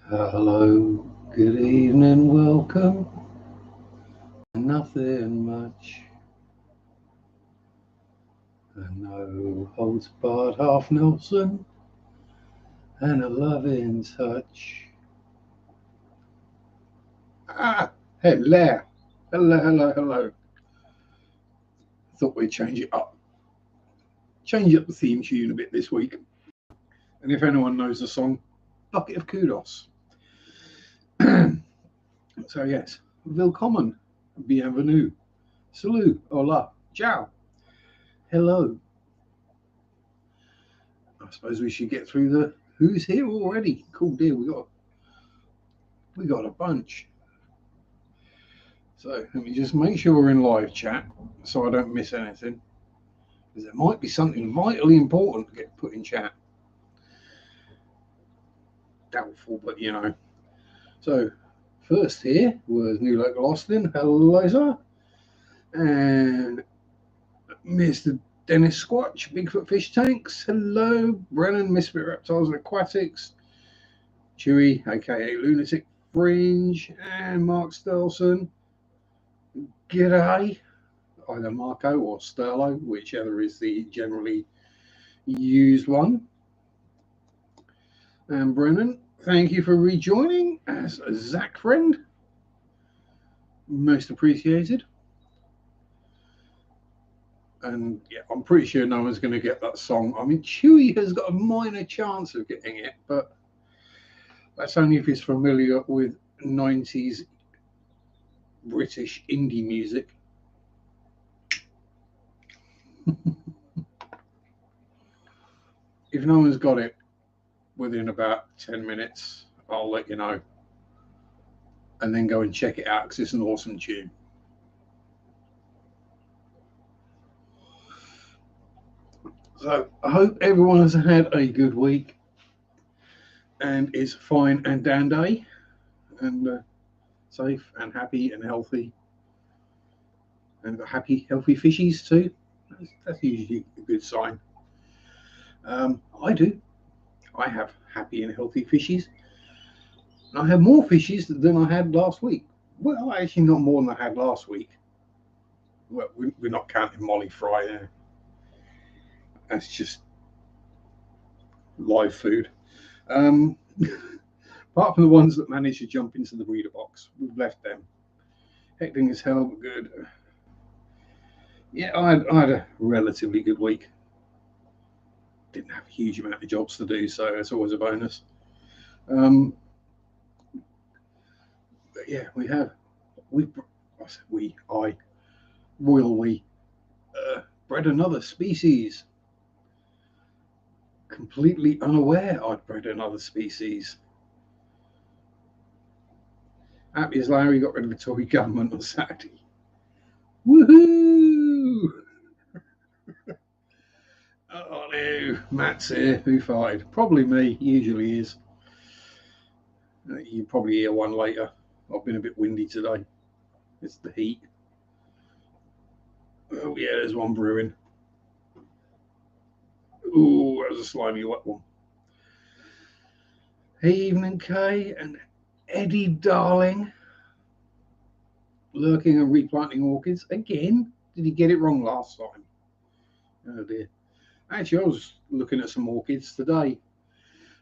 Hello, good evening, welcome. Nothing much. No holds barred, half Nelson, and a loving touch. Hello, hello. Thought we'd change up the theme tune a bit this week. And if anyone knows the song, Bucket of Kudos. So yes, willkommen, bienvenue, salut, hola, ciao, hello. I suppose we should get through the who's here already. Cool deal. We got a bunch. So let me just make sure we're in live chat so I don't miss anything. Because there might be something vitally important to get put in chat. Doubtful, but you know. So first here was New Local Austin. Hello, sir. And Mr. Dennis Squatch, Bigfoot Fish Tanks. Hello, Brennan, Misfit Reptiles and Aquatics. Chewy, aka Lunatic Fringe, and Mark Stelson. G'day, either Marco or Sterlo, whichever is the generally used one. And Brennan, thank you for rejoining as a Zach friend. Most appreciated. And yeah, I'm pretty sure no one's going to get that song. I mean, Chewy has got a minor chance of getting it, but that's only if he's familiar with 90s British indie music. If no one's got it within about 10 minutes, I'll let you know. And then go and check it out because it's an awesome tune. So I hope everyone has had a good week and is fine and dandy and safe and happy and healthy. And happy, healthy fishies too. That's usually a good sign. I do. I have happy and healthy fishies. And I have more fishies than I had last week. Well, actually, not more than I had last week. Well, we're not counting Molly Fry there. That's just live food. Apart from the ones that managed to jump into the breeder box, we've left them. Hectic as hell, but good. Yeah, I had a relatively good week. Didn't have a huge amount of jobs to do, so it's always a bonus. But yeah, we bred another species. Completely unaware I'd bred another species. Happy as Larry got rid of the Tory government on Saturday. Woohoo! Oh no, Matt's here. Who fired? Probably me. Usually is. You probably hear one later. I've been a bit windy today. It's the heat. Oh yeah, there's one brewing. Ooh, that was a slimy wet one. Hey, evening, Kay and Eddie, darling. Lurking and replanting orchids again. Did he get it wrong last time? Oh dear. Actually, I was looking at some orchids today.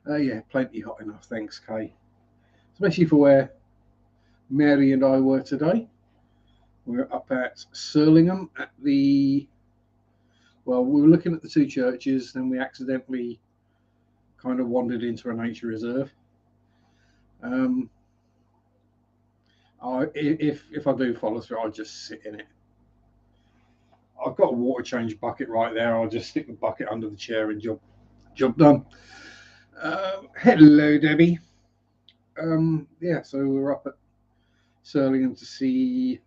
Yeah, plenty hot enough. Thanks, Kay. Especially for where Mary and I were today. We're up at Surlingham at we were looking at the two churches, then we accidentally kind of wandered into a nature reserve. If I do follow through, I'll just sit in it. I've got a water change bucket right there. I'll just stick the bucket under the chair and job done. Hello, Debbie. Yeah, so we're up at Surlingham to see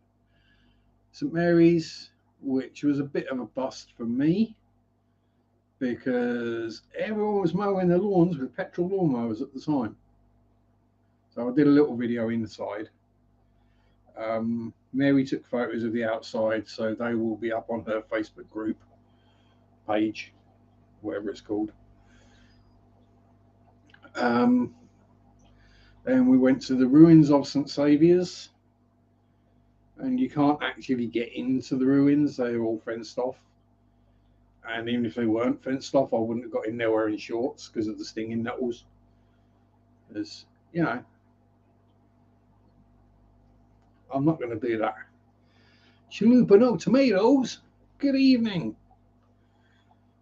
St Mary's, which was a bit of a bust for me because everyone was mowing their lawns with petrol lawnmowers at the time. So I did a little video inside. Mary took photos of the outside, so they will be up on her Facebook group page, whatever it's called. Then we went to the ruins of St Saviour's, and you can't actually get into the ruins. They're all fenced off. And even if they weren't fenced off, I wouldn't have got in there wearing shorts because of the stinging nettles. As you know, I'm not going to do that. Chalupa, no tomatoes. Good evening.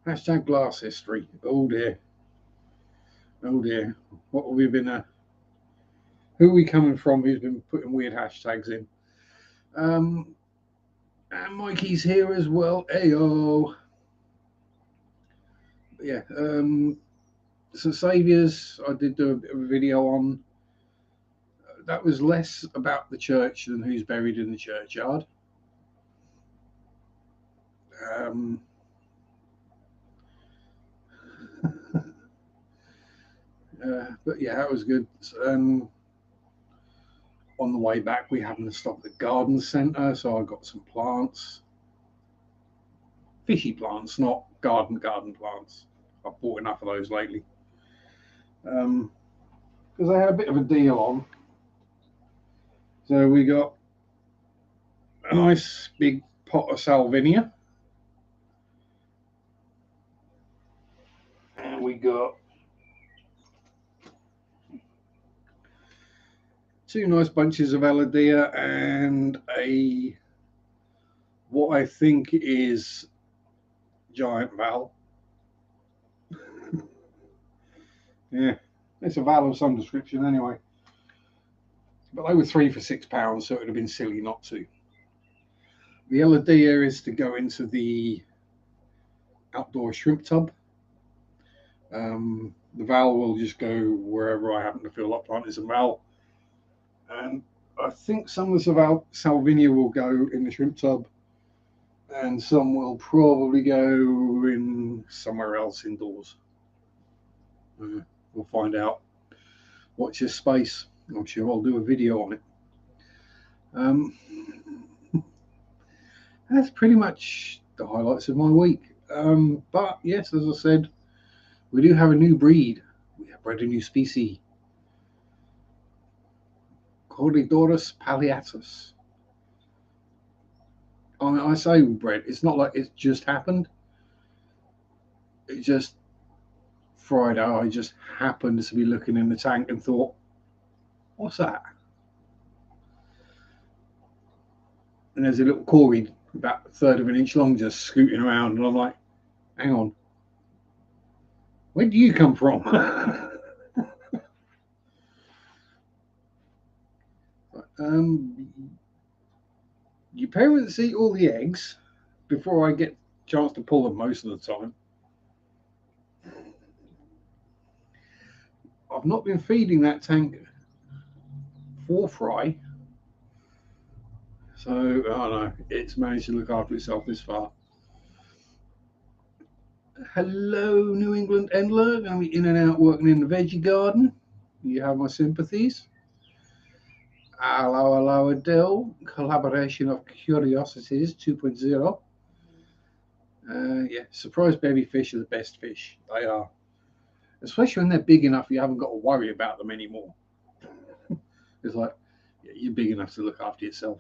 Hashtag glass history. Oh dear. Oh dear. What have we been? Who are we coming from? Who's been putting weird hashtags in? And Mikey's here as well. Ayo. Yeah. St Saviour's. I did do a bit of a video on. That was less about the church than who's buried in the churchyard. But yeah, that was good. On the way back, we happened to stop at the garden centre, so I got some plants, fishy plants, not garden plants. I've bought enough of those lately because they had a bit of a deal on. So we got a nice big pot of salvinia, and we got two nice bunches of Eladia and what I think is giant val. Yeah, it's a val of some description anyway. But they were 3 for £6, so it would have been silly not to. The Eladia is to go into the outdoor shrimp tub. The val will just go wherever I happen to feel like planting some val. And I think some of the salvinia will go in the shrimp tub, and some will probably go in somewhere else indoors. We'll find out. Watch this space. I'm sure I'll do a video on it. That's pretty much the highlights of my week. But yes, as I said, we do have a new breed. We have bred a new species. Crocodile palliatus. I mean, I say we bred. It's not like it's just happened. It just Friday, I just happened to be looking in the tank and thought, "What's that?" And there's a little corey about a third of an inch long just scooting around, and I'm like, "Hang on, where do you come from?" Your parents eat all the eggs before I get a chance to pull them most of the time. I've not been feeding that tank for fry, so I don't know. It's managed to look after itself this far. Hello, New England Endler. Going to be in and out working in the veggie garden. You have my sympathies. Hello, Adele. Collaboration of Curiosities 2.0. Yeah, surprise baby fish are the best fish. They are. Especially when they're big enough, you haven't got to worry about them anymore. It's like, yeah, you're big enough to look after yourself.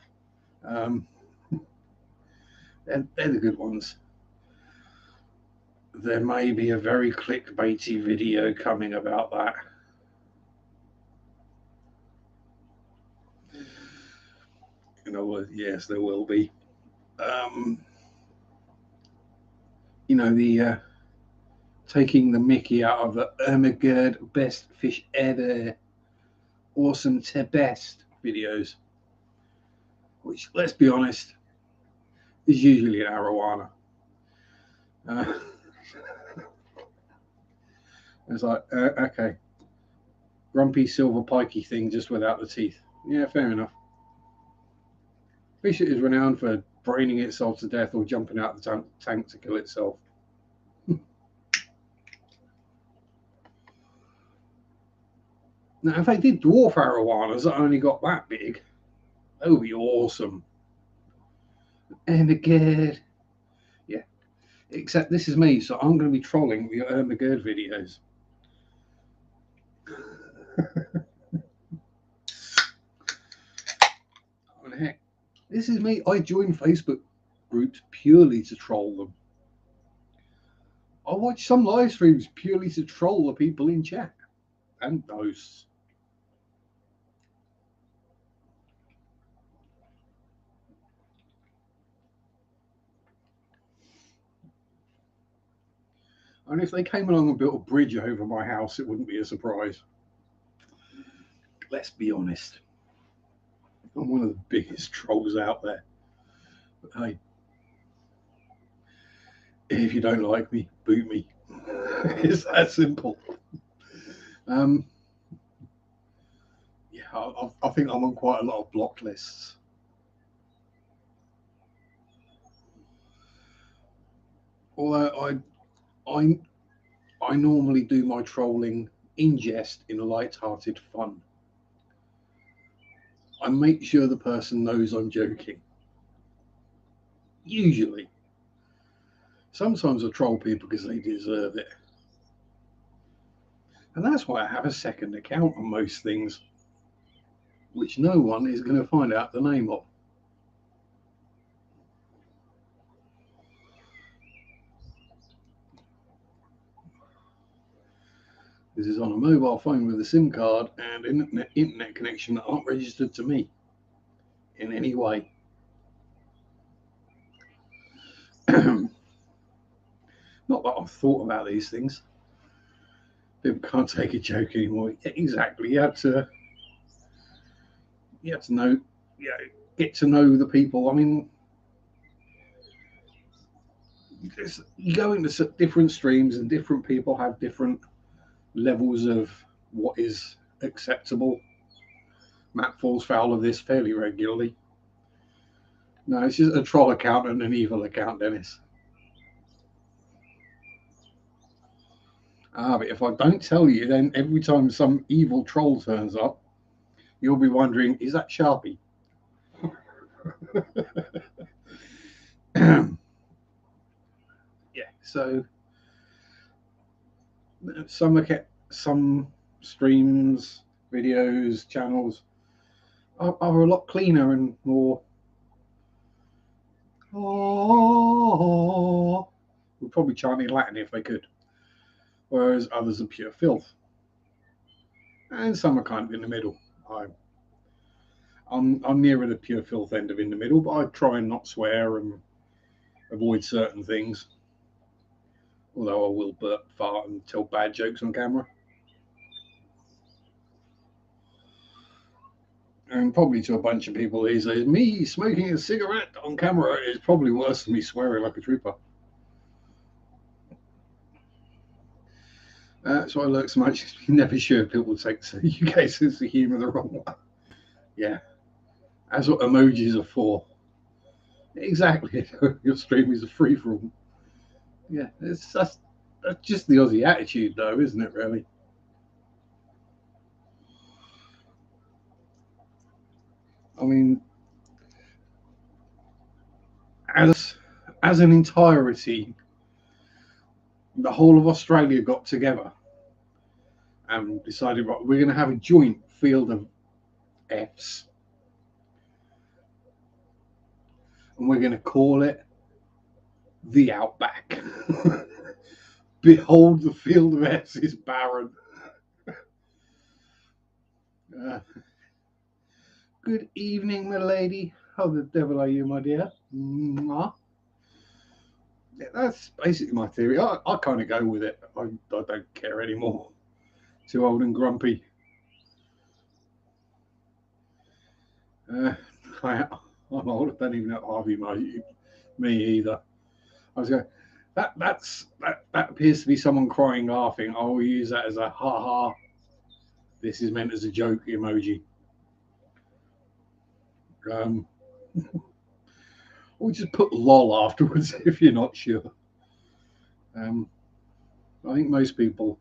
They're the good ones. There may be a very clickbaity video coming about that. In other words, yes, there will be. The taking the mickey out of the Ermagerd best fish ever, awesome to best videos, which, let's be honest, is usually an arowana. It's like, okay, grumpy silver pikey thing just without the teeth. Yeah, fair enough. Fish is renowned for braining itself to death or jumping out of the tank to kill itself. Now, if they did dwarf arowanas that only got that big, that would be awesome. Ermagerd. Yeah. Except this is me, so I'm going to be trolling the Ermagerd videos. This is me. I join Facebook groups purely to troll them. I watch some live streams purely to troll the people in chat and posts. And if they came along and built a bridge over my house, it wouldn't be a surprise. Let's be honest. I'm one of the biggest trolls out there. But hey, if you don't like me, boot me. It's that simple. Yeah, I think I'm on quite a lot of block lists. Although I normally do my trolling in jest, in light-hearted fun. I make sure the person knows I'm joking. Usually. Sometimes I troll people because they deserve it. And that's why I have a second account on most things, which no one is going to find out the name of. This is on a mobile phone with a SIM card and internet connection that aren't registered to me in any way. Not that I've thought about these things. People can't take a joke anymore. Yeah, exactly. You have to know, get to know the people. I mean, you go into different streams and different people have different levels of what is acceptable. Matt falls foul of this fairly regularly. No, it's just a troll account and an evil account, Dennis. But if I don't tell you, then every time some evil troll turns up, you'll be wondering, is that Sharpe? Yeah, so some streams, videos, channels are a lot cleaner and more. Oh, would probably chant in Latin if they could, whereas others are pure filth, and some are kind of in the middle. I'm nearer the pure filth end of in the middle, but I try and not swear and avoid certain things. Although I will burp, fart, and tell bad jokes on camera. And probably to a bunch of people these days, me smoking a cigarette on camera is probably worse than me swearing like a trooper. So I lurk so much, you're never sure if people take the UK sense of humour the wrong way. Yeah, that's what emojis are for. Exactly. Your stream is a free for all. Yeah, that's just the Aussie attitude, though, isn't it? Really. I mean, as an entirety, the whole of Australia got together and decided, right, we're going to have a joint field of Fs, and we're going to call it the Outback. Behold, the field of Fs is barren. Good evening, my lady. How the devil are you, my dear? Mwah. Yeah, that's basically my theory. I kind of go with it. I don't care anymore. Too old and grumpy. I'm old. I don't even know Harvey me either. I was going. That appears to be someone crying, laughing. I will use that as a ha ha. This is meant as a joke emoji. Or just put lol afterwards if you're not sure. I think most people,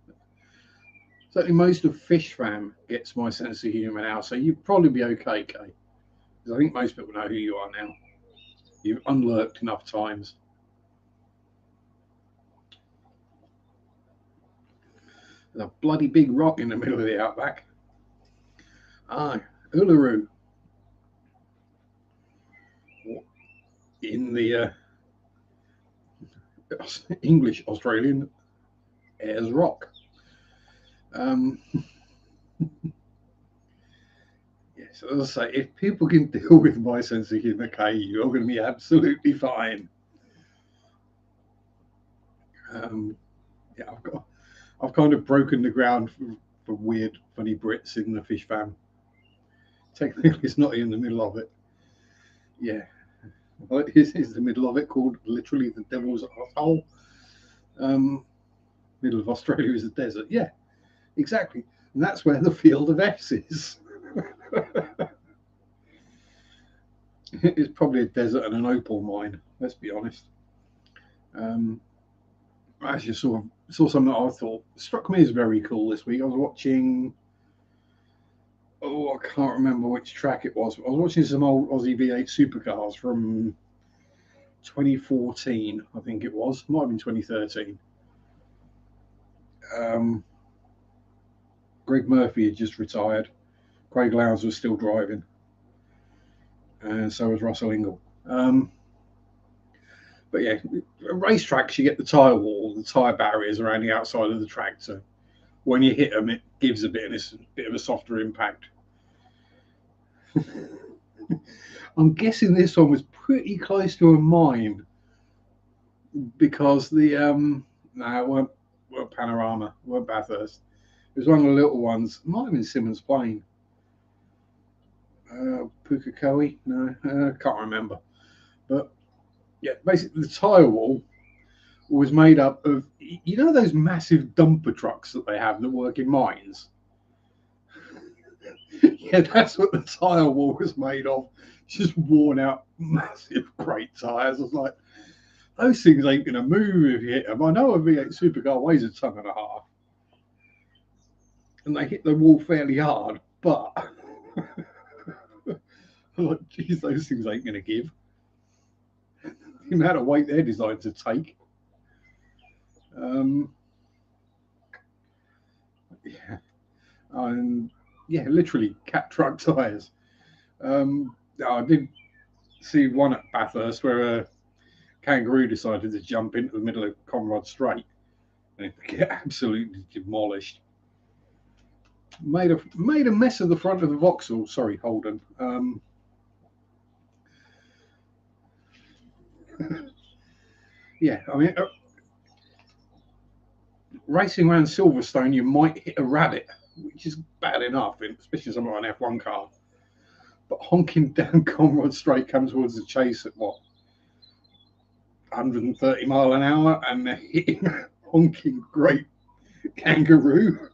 certainly most of Fish Fam, gets my sense of humour now, so you'd probably be okay, Kay. Because I think most people know who you are now. You've unlurked enough times. There's a bloody big rock in the middle of the outback. Uluru. in the English Australian Ayers Rock. Yes, as I say, if people can deal with my sense of humour, Kay, you're going to be absolutely fine. Yeah, I've kind of broken the ground for weird, funny Brits in the fish fam. Technically, it's not in the middle of it. Yeah, well, it is the middle of it, called literally the Devil's Asshole. Middle of Australia is a desert. Yeah, exactly, and that's where the Field of F's is. It's probably a desert and an opal mine. Let's be honest. I actually saw something that I thought struck me as very cool this week. I was watching. Oh, I can't remember which track it was. I was watching some old Aussie V8 supercars from 2014, I think it was. Might have been 2013. Greg Murphy had just retired. Craig Lowndes was still driving, and so was Russell Ingall. But yeah, racetracks, you get the tyre wall, the tyre barriers around the outside of the track. So when you hit them, it gives a bit of a softer impact. I'm guessing this one was pretty close to a mine because the no, it weren't Panorama, it weren't Bathurst. It was one of the little ones. It might have been Simmons Plain. Pukekohe? No, I can't remember. But yeah, basically the tyre wall was made up of, you know, those massive dumper trucks that they have that work in mines. Yeah, that's what the tyre wall was made of. Just worn out, massive crate tyres. I was like, those things ain't going to move if you hit them. I know a V8 supercar weighs 1.5 tons, and they hit the wall fairly hard, but I'm like, geez, those things ain't going to give. The amount of weight they're designed to take. Yeah, and yeah, literally cat truck tyres. I did see one at Bathurst where a kangaroo decided to jump into the middle of Conrod Strait and get absolutely demolished. Made a mess of the front of the Vauxhall. Sorry, Holden. Yeah, I mean, racing around Silverstone, you might hit a rabbit, which is bad enough, especially something like an F1 car. But honking down Conrod Strait comes towards the chase at what, 130 mile an hour, and they're hitting a honking great kangaroo.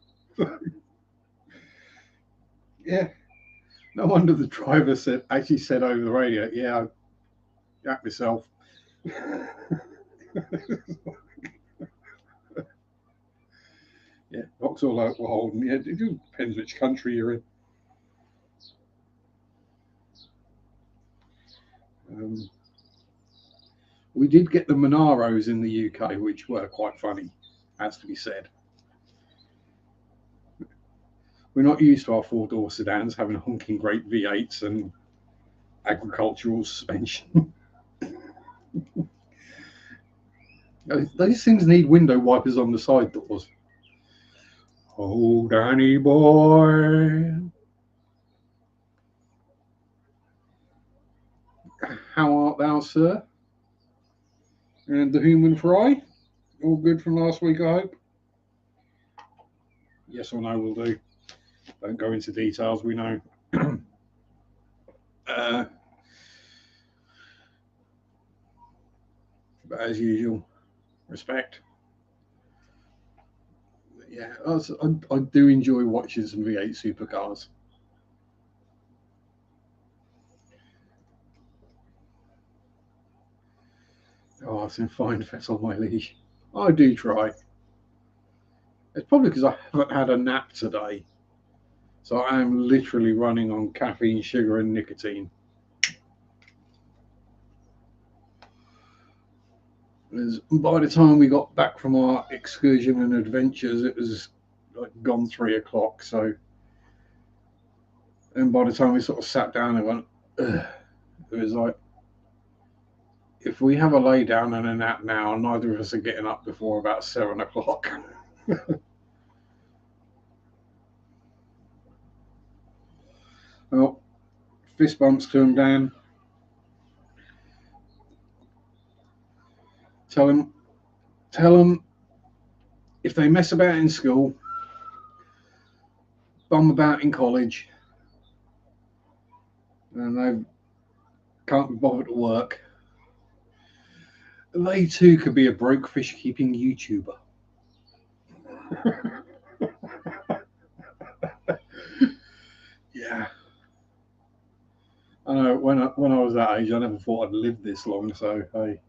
Yeah, no wonder the driver actually said over the radio, "Yeah, I got myself." Yeah, Vauxhall will hold. Yeah, it depends which country you're in. We did get the Monaros in the UK, which were quite funny, has to be said. We're not used to our four-door sedans having honking great V8s and agricultural suspension. Those things need window wipers on the side doors. Oh, Danny boy. How art thou, sir? And the human fry? All good from last week, I hope? Yes or no will do. Don't go into details, we know. But as usual, respect. Yeah, I do enjoy watching some V8 supercars. Oh, I've seen fine fat on my leash. I do try. It's probably because I haven't had a nap today. So I am literally running on caffeine, sugar, and nicotine. By the time we got back from our excursion and adventures, it was like gone 3 o'clock. So, and by the time we sort of sat down and went, ugh, it was like if we have a lay down and a nap now, neither of us are getting up before about 7 o'clock. Well, fist bumps to him, Dan. Tell them if they mess about in school, bum about in college, and they can't be bothered to work, they too could be a broke fish keeping YouTuber. Yeah. I know when I was that age, I never thought I'd live this long. So hey,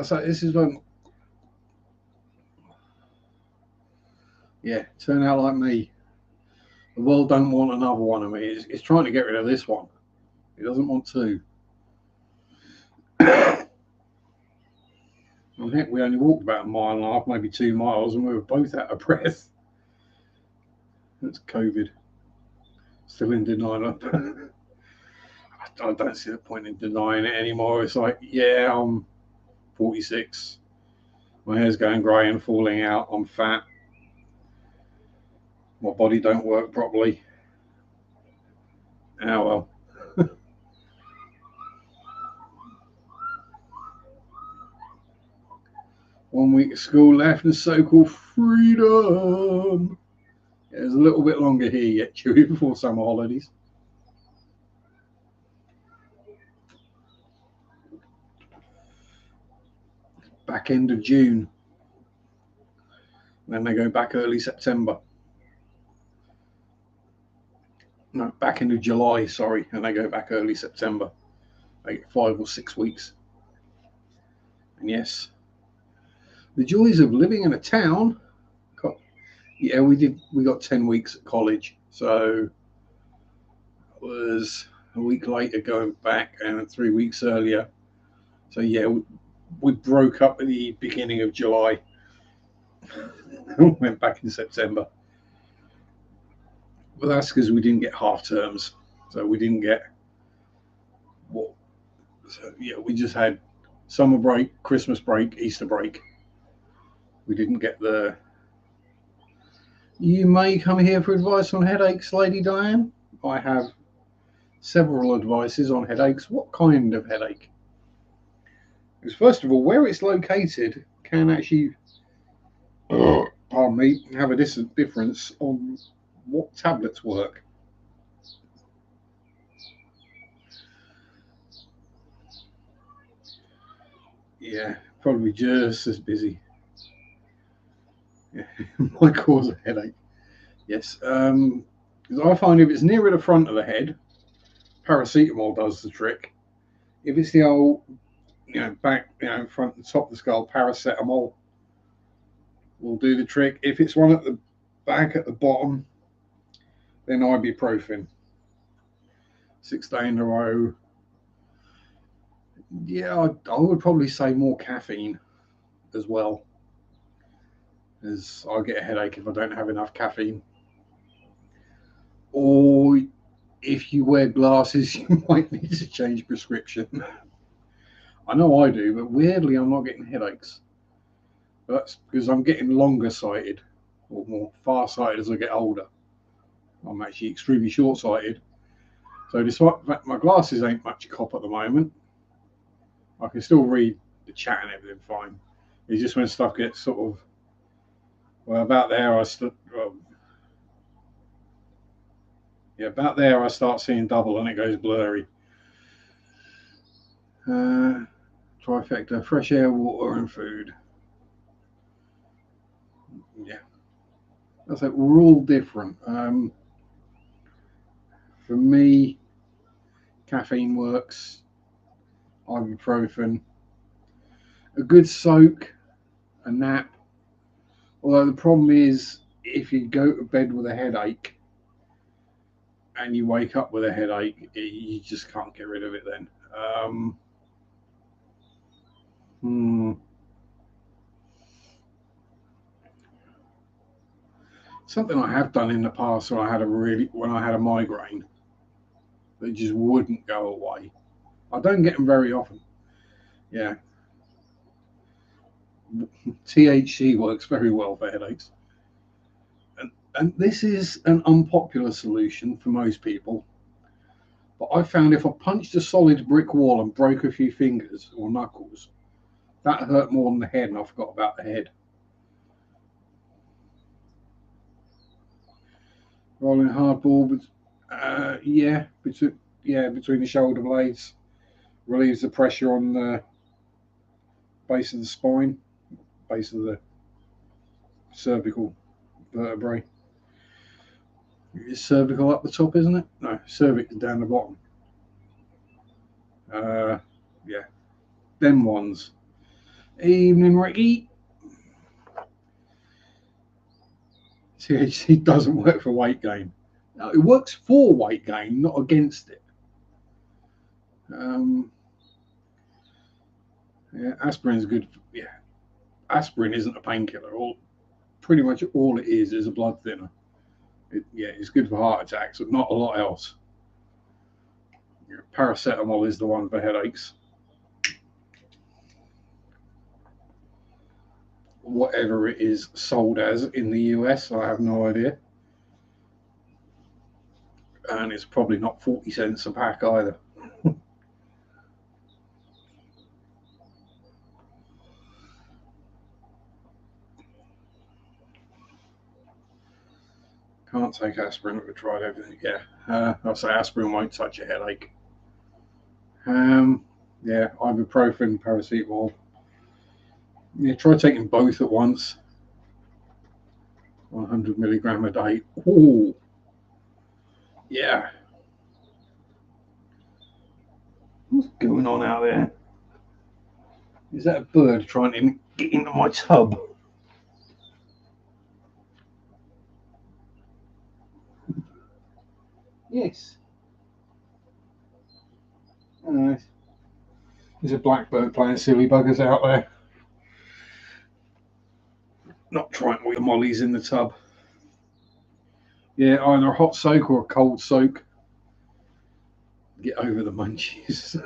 so this is when, yeah, turn out like me. The world don't want another one of me. It's trying to get rid of this one. It doesn't want to. I think we only walked about a mile and a half, maybe 2 miles, and we were both out of breath. That's COVID. Still in denial. I don't see the point in denying it anymore. It's like, yeah, I'm 46. My hair's going grey and falling out. I'm fat. My body don't work properly. Oh well. 1 week of school left and so-called freedom. Yeah, there's a little bit longer here yet, Chewy, before summer holidays. Back end of June. Then they go back early September. No, back end of July, sorry, and they go back early September. They get 5 or 6 weeks. And yes, the joys of living in a town. Yeah, we got 10 weeks at college, so it was a week later going back and 3 weeks earlier. So yeah, we broke up at the beginning of July and went back in September. But that's because we didn't get half terms, so we didn't get what. So yeah, we just had summer break, Christmas break, Easter break. We didn't get the. You may come here for advice on headaches, Lady Diane. I have several advices on headaches. What kind of headache? Because first of all, where it's located can actually, pardon me, have a difference on what tablets work. Yeah, probably just as busy. Yeah, might cause a headache. Yes, because I find if it's nearer the front of the head, paracetamol does the trick. If it's the old, back, front and top of the skull, paracetamol will do the trick. If it's one at the back at the bottom, then ibuprofen. 6 days in a row. Yeah, I would probably say more caffeine as well, as I get a headache if I don't have enough caffeine. Or if you wear glasses, you might need to change prescription. I know I do, but weirdly, I'm not getting headaches. But that's because I'm getting longer sighted or more far sighted as I get older. I'm actually extremely short sighted. So, despite that my glasses ain't much cop at the moment, I can still read the chat and everything fine. It's just when stuff gets sort of, well, about there, about there, I start seeing double and it goes blurry. Trifecta: fresh air, water, and food. Yeah, that's like we're all different. For me, caffeine works. Ibuprofen, a good soak, a nap. Although the problem is, if you go to bed with a headache and you wake up with a headache, you just can't get rid of it then. Something I have done in the past when I had a migraine, that just wouldn't go away. I don't get them very often. Yeah, THC works very well for headaches. And this is an unpopular solution for most people. But I found if I punched a solid brick wall and broke a few fingers or knuckles, that hurt more than the head, and I forgot about the head. Rolling hardball, between the shoulder blades, relieves the pressure on the base of the spine, base of the cervical vertebrae. It's cervical up the top, isn't it? No, cervix down the bottom. Yeah, them ones. Evening, Ricky. THC doesn't work for weight gain. No, it works for weight gain, not against it. Yeah, aspirin's good. Yeah, aspirin isn't a painkiller. Pretty much all it is a blood thinner. It's good for heart attacks, but not a lot else. Paracetamol is the one for headaches. Whatever it is sold as in the US, I have no idea. And it's probably not 40 cents a pack either. Can't take aspirin. We've tried everything. Yeah, I'll say aspirin won't touch a headache. Yeah, ibuprofen, paracetamol. Yeah, try taking both at once. 100 milligram a day. Ooh, yeah. What's going on out there? Is that a bird trying to get into my tub? Yes. There's a blackbird playing silly buggers out there. Not trying to get the mollies in the tub. Yeah, either a hot soak or a cold soak. Get over the munchies.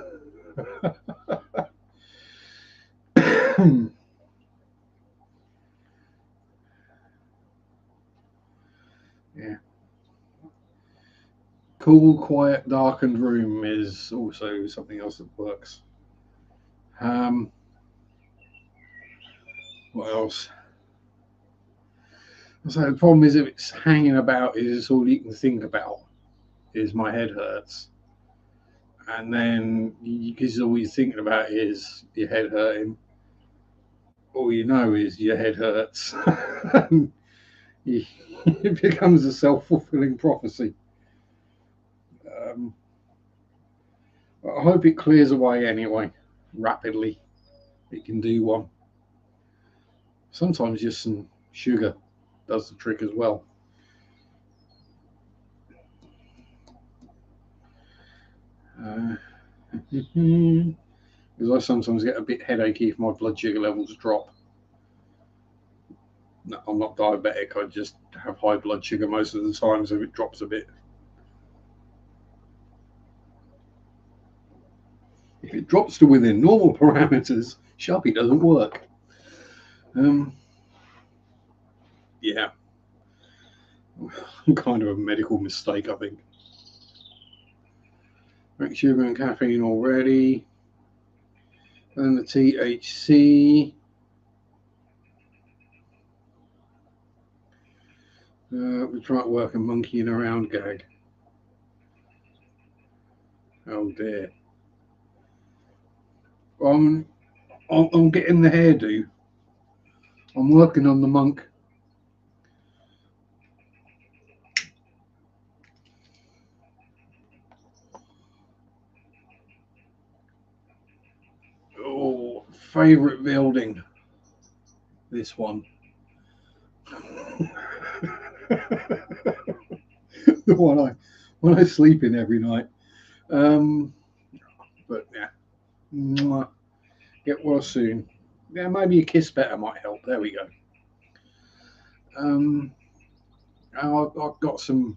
Yeah. Cool, quiet, darkened room is also something else that works. What else? So the problem is if it's hanging about, is all you can think about is my head hurts. And then because all you're thinking about is your head hurting, all you know is your head hurts. It becomes a self-fulfilling prophecy. I hope it clears away anyway, rapidly. It can do one. Sometimes just some sugar does the trick as well. Because I sometimes get a bit headachy if my blood sugar levels drop. No, I'm not diabetic, I just have high blood sugar most of the time, so if it drops a bit. If it drops to within normal parameters, Sharpe doesn't work. Yeah. Kind of a medical mistake, I think. Right, sugar and caffeine already. And the THC. We try to work a monkeying around gag. Oh dear. I'm getting the hairdo. I'm working on the monk. Oh, favorite building. This one. The one I sleep in every night. But yeah. Mwah. Get well soon. Yeah, maybe a kiss better might help. There we go. I've got some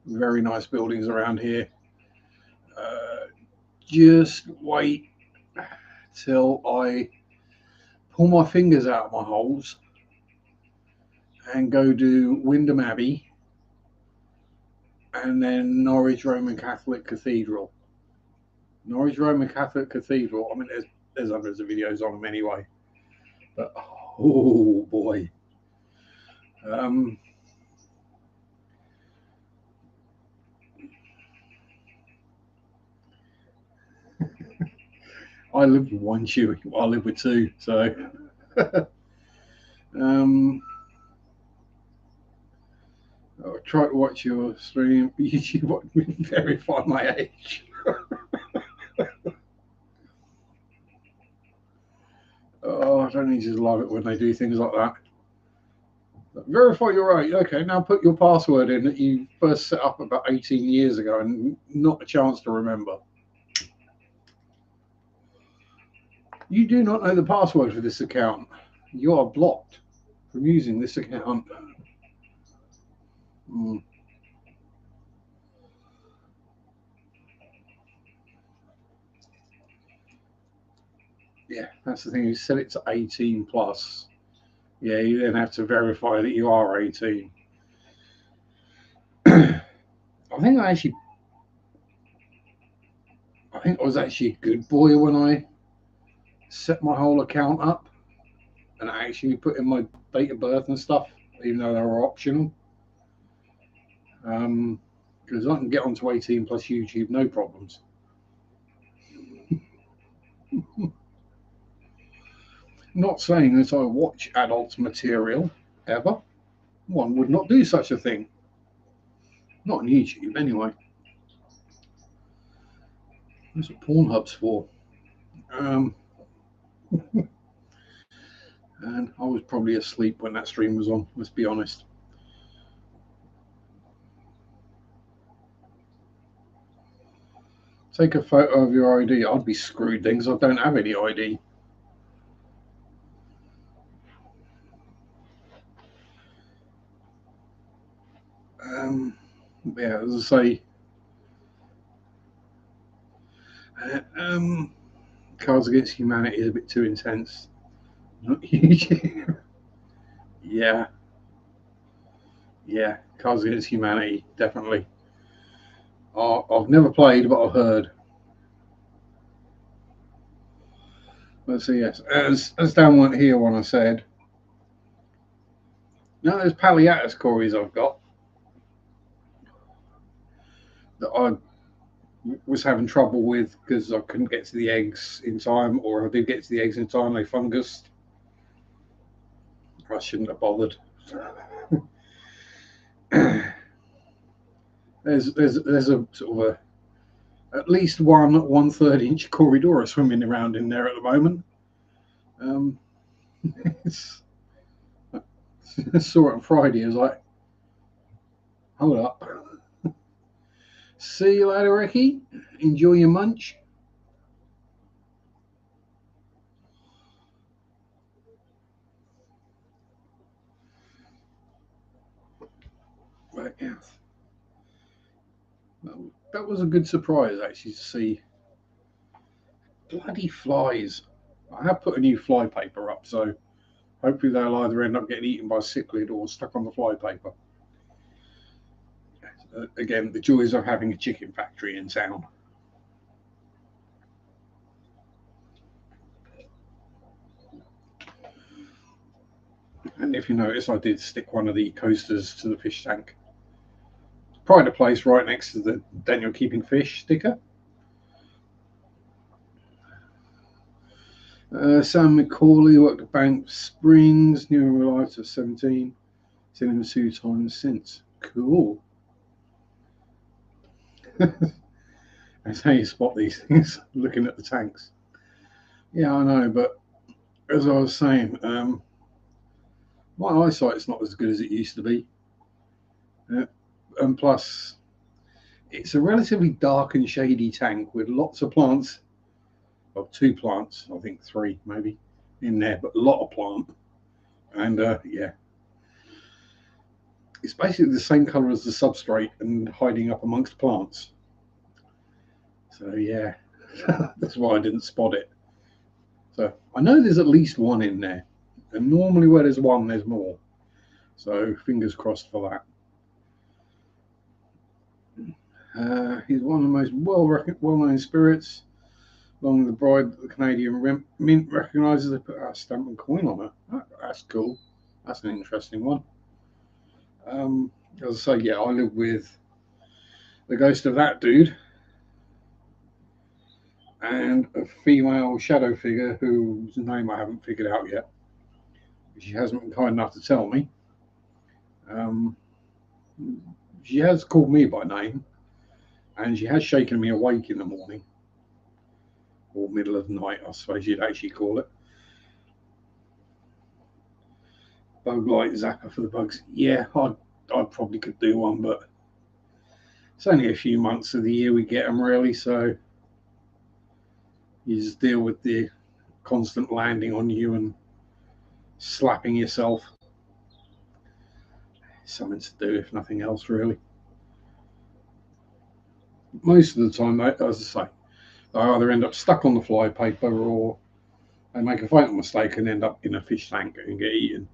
very nice buildings around here. Just wait till I pull my fingers out of my holes and go do Wyndham Abbey and then Norwich Roman Catholic Cathedral. Norwich Roman Catholic Cathedral. I mean, there's hundreds of videos on them anyway. But oh boy. I live with one Chewy. I live with two, so I'll try to watch your stream. YouTube won't verify my age. Oh, don't you just love it when they do things like that? Verify your age. Okay, now put your password in that you first set up about 18 years ago and not a chance to remember. You do not know the password for this account. You are blocked from using this account. Yeah, that's the thing. You set it to 18 plus. Yeah, you then have to verify that you are 18. I think I was actually a good boy when I set my whole account up and I actually put in my date of birth and stuff, even though they were optional. Because I can get onto 18 plus YouTube, no problems. Not saying that I watch adult material ever. One would not do such a thing. Not on YouTube, anyway. That's what Pornhub's for. And I was probably asleep when that stream was on, let's be honest. Take a photo of your ID. I'd be screwed then because I don't have any ID. Yeah, as I say, Cards Against Humanity is a bit too intense. Not YouTube. Yeah, Cards Against Humanity, definitely. I've never played, but I've heard. Let's see, yes. As Dan went here when I said, no, there's Pelagic cories I've got that I was having trouble with because I couldn't get to the eggs in time, or if I did get to the eggs in time, they fungused. I shouldn't have bothered. There's a sort of a at least one 1/3 inch Corridora swimming around in there at the moment. I saw it on Friday. I was like, hold up. See you later, Ricky. Enjoy your munch. Right, yeah. That was a good surprise, actually, to see. Bloody flies. I have put a new fly paper up, so hopefully they'll either end up getting eaten by cichlid or stuck on the fly paper. Again, the joys of having a chicken factory in town. And if you notice, I did stick one of the coasters to the fish tank. Pride of place right next to the Daniel Keeping Fish sticker. Sam McCauley worked at Bank Springs, knew him alive to 17. Seen him 2 times since. Cool. That's how you spot these things, looking at the tanks. Yeah, I know, but as I was saying, my eyesight's not as good as it used to be. And plus, it's a relatively dark and shady tank with lots of plants. Well, 2 plants, I think 3 maybe, in there, but a lot of plant. And yeah. It's basically the same colour as the substrate and hiding up amongst plants. So yeah, that's why I didn't spot it. So I know there's at least one in there, and normally where there's one, there's more. So fingers crossed for that. He's one of the most well-known spirits. Along with the bride that the Canadian Mint recognises. They put a stamp and coin on her. That's cool. That's an interesting one. As I say, yeah, I live with the ghost of that dude and a female shadow figure whose name I haven't figured out yet. She hasn't been kind enough to tell me. She has called me by name, and she has shaken me awake in the morning. Or middle of the night, I suppose you'd actually call it. Bug light zapper for the bugs. Yeah, I probably could do one, but it's only a few months of the year we get them, really. So you just deal with the constant landing on you and slapping yourself. Something to do, if nothing else, really. Most of the time, as I say, I either end up stuck on the flypaper or I make a fatal mistake and end up in a fish tank and get eaten.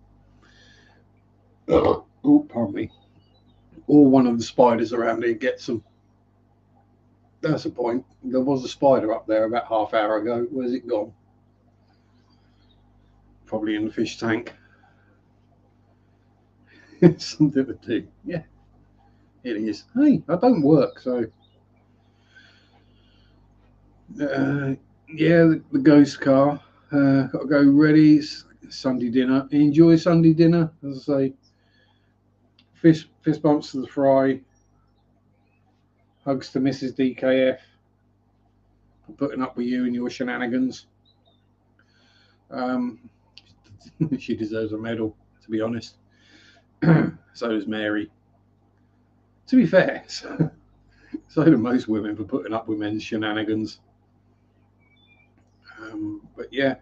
Oh, pardon me. Or one of the spiders around here gets them. That's the point. There was a spider up there about half hour ago. Where's it gone? Probably in the fish tank. It's something to do. Yeah, it is. Hey, I don't work, so yeah, the ghost car. Got to go ready. Sunday dinner. Enjoy Sunday dinner. As I say, fist bumps to the fry. Hugs to Mrs. DKF for putting up with you and your shenanigans. She deserves a medal, to be honest. So does Mary. To be fair, so do most women for putting up with men's shenanigans. But yeah,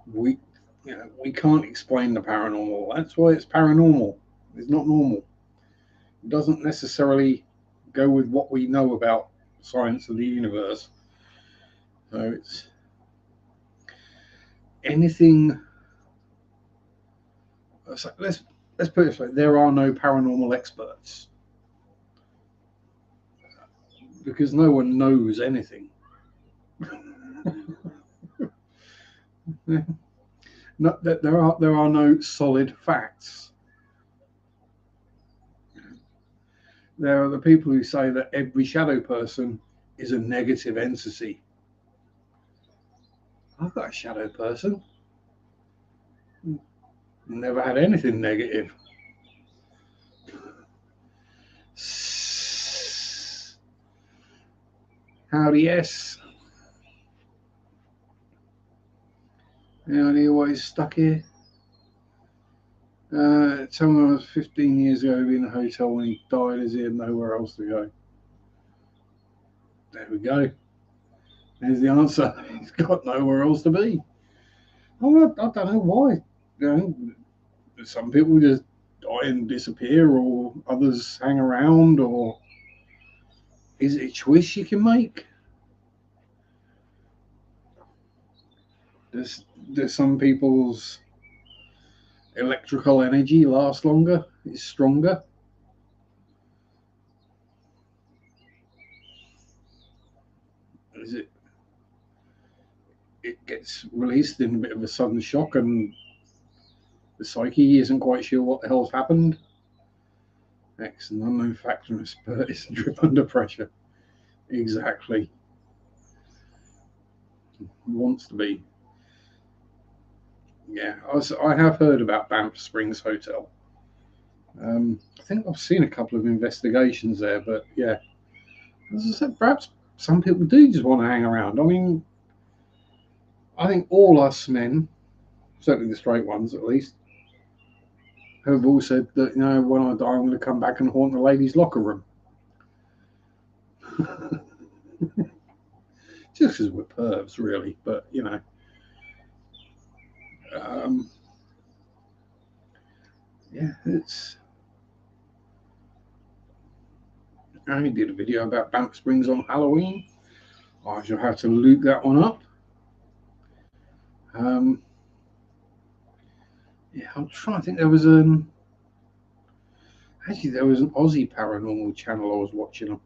we can't explain the paranormal. That's why it's paranormal. It's not normal. It doesn't necessarily go with what we know about science of the universe. So it's anything. So let's put it this way: there are no paranormal experts because no one knows anything. No, there are no solid facts. There are the people who say that every shadow person is a negative entity. I've got a shadow person. Never had anything negative. Howdy, yes. Howdy, always stuck here. Tell me I was 15 years ago in a hotel when he died as he had nowhere else to go. There we go. There's the answer. He's got nowhere else to be. Oh, I don't know why. Some people just die and disappear, or others hang around, or is it a choice you can make? Does some people's electrical energy last longer? It's stronger. Is it? It gets released in a bit of a sudden shock, and the psyche isn't quite sure what the hell's happened. X, an unknown factor in a spurt is drip under pressure. Exactly. Wants to be. Yeah, I have heard about Banff Springs Hotel. I think I've seen a couple of investigations there, but yeah, as I said, perhaps some people do just want to hang around. I mean, I think all us men, certainly the straight ones at least, have all said that, when I die, I'm going to come back and haunt the ladies' locker room. Just because we're pervs, really, but Yeah, it's. I did a video about Banff Springs on Halloween. I shall have to loop that one up. Yeah, I'm trying to think. Actually there was an Aussie paranormal channel I was watching them.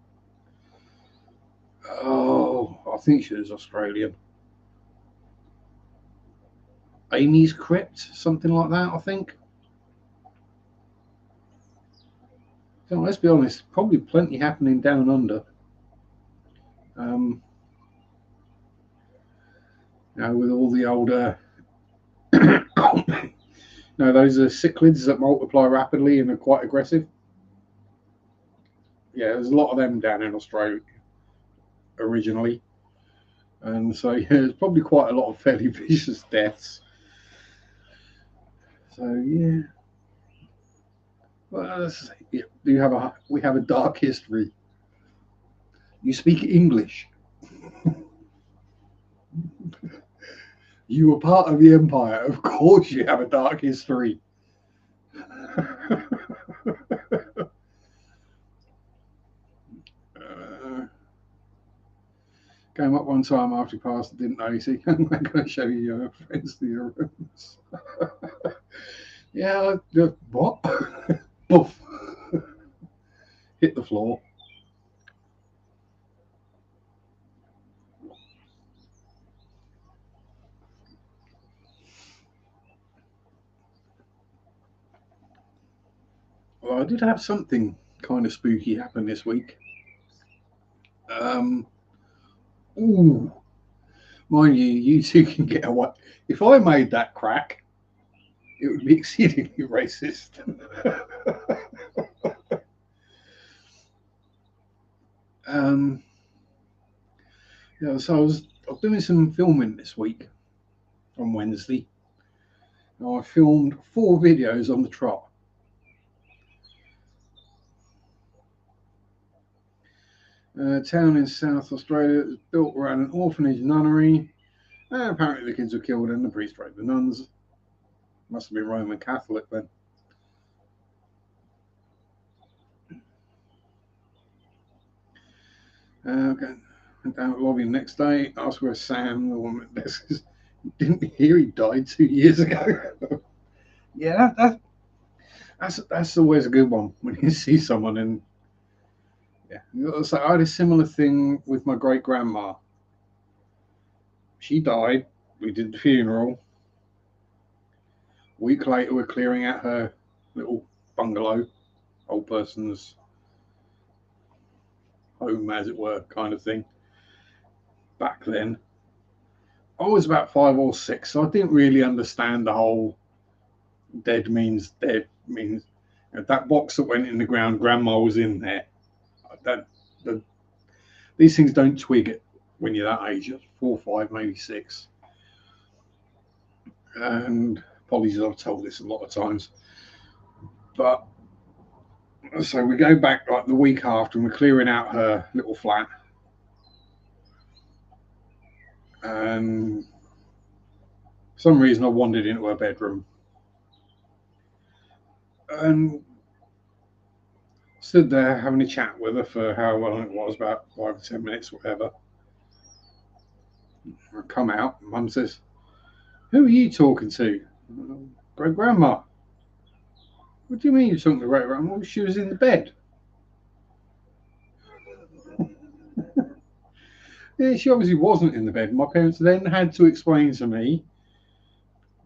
Oh, I think she was Australian. Amy's Crypt, something like that, I think. So let's be honest, probably plenty happening down under. With all the older, those are cichlids that multiply rapidly and are quite aggressive. Yeah, there's a lot of them down in Australia originally, and so yeah, there's probably quite a lot of fairly vicious deaths. So yeah, well, yeah, we have a dark history. You speak English. You were part of the empire. Of course, you have a dark history. Came up one time after he passed, didn't know. You see, I'm going to show you your friends to your rooms. Yeah, what? Boof. Hit the floor. Well, I did have something kind of spooky happen this week. Ooh, mind you, you two can get away. If I made that crack, it would be exceedingly racist. Yeah, so I was doing some filming this week on Wednesday. Now, I filmed 4 videos on the trot. A town in South Australia that was built around an orphanage nunnery. Apparently the kids were killed and the priest raped the nuns. Must have been Roman Catholic then. Okay. Went down to the lobby the next day, asked where Sam, the woman at the desk, is. Didn't hear he died 2 years ago. Yeah, that's always a good one when you see someone and yeah. So I had a similar thing with my great grandma. She died. We did the funeral. A week later, we're clearing out her little bungalow, old person's home, as it were, kind of thing. Back then, I was about 5 or 6, so I didn't really understand the whole dead means that box that went in the ground. Grandma was in there. That these things don't twig it when you're that age, 4, 5, maybe 6. And apologies, I've told this a lot of times, but so we go back like the week after, and we're clearing out her little flat, and for some reason I wandered into her bedroom and stood there having a chat with her for however long it was, about 5 or 10 minutes, whatever. I come out, and Mum says, "Who are you talking to?" "Great grandma." "What do you mean you're talking to great grandma?" "Well, she was in the bed." Yeah, she obviously wasn't in the bed. My parents then had to explain to me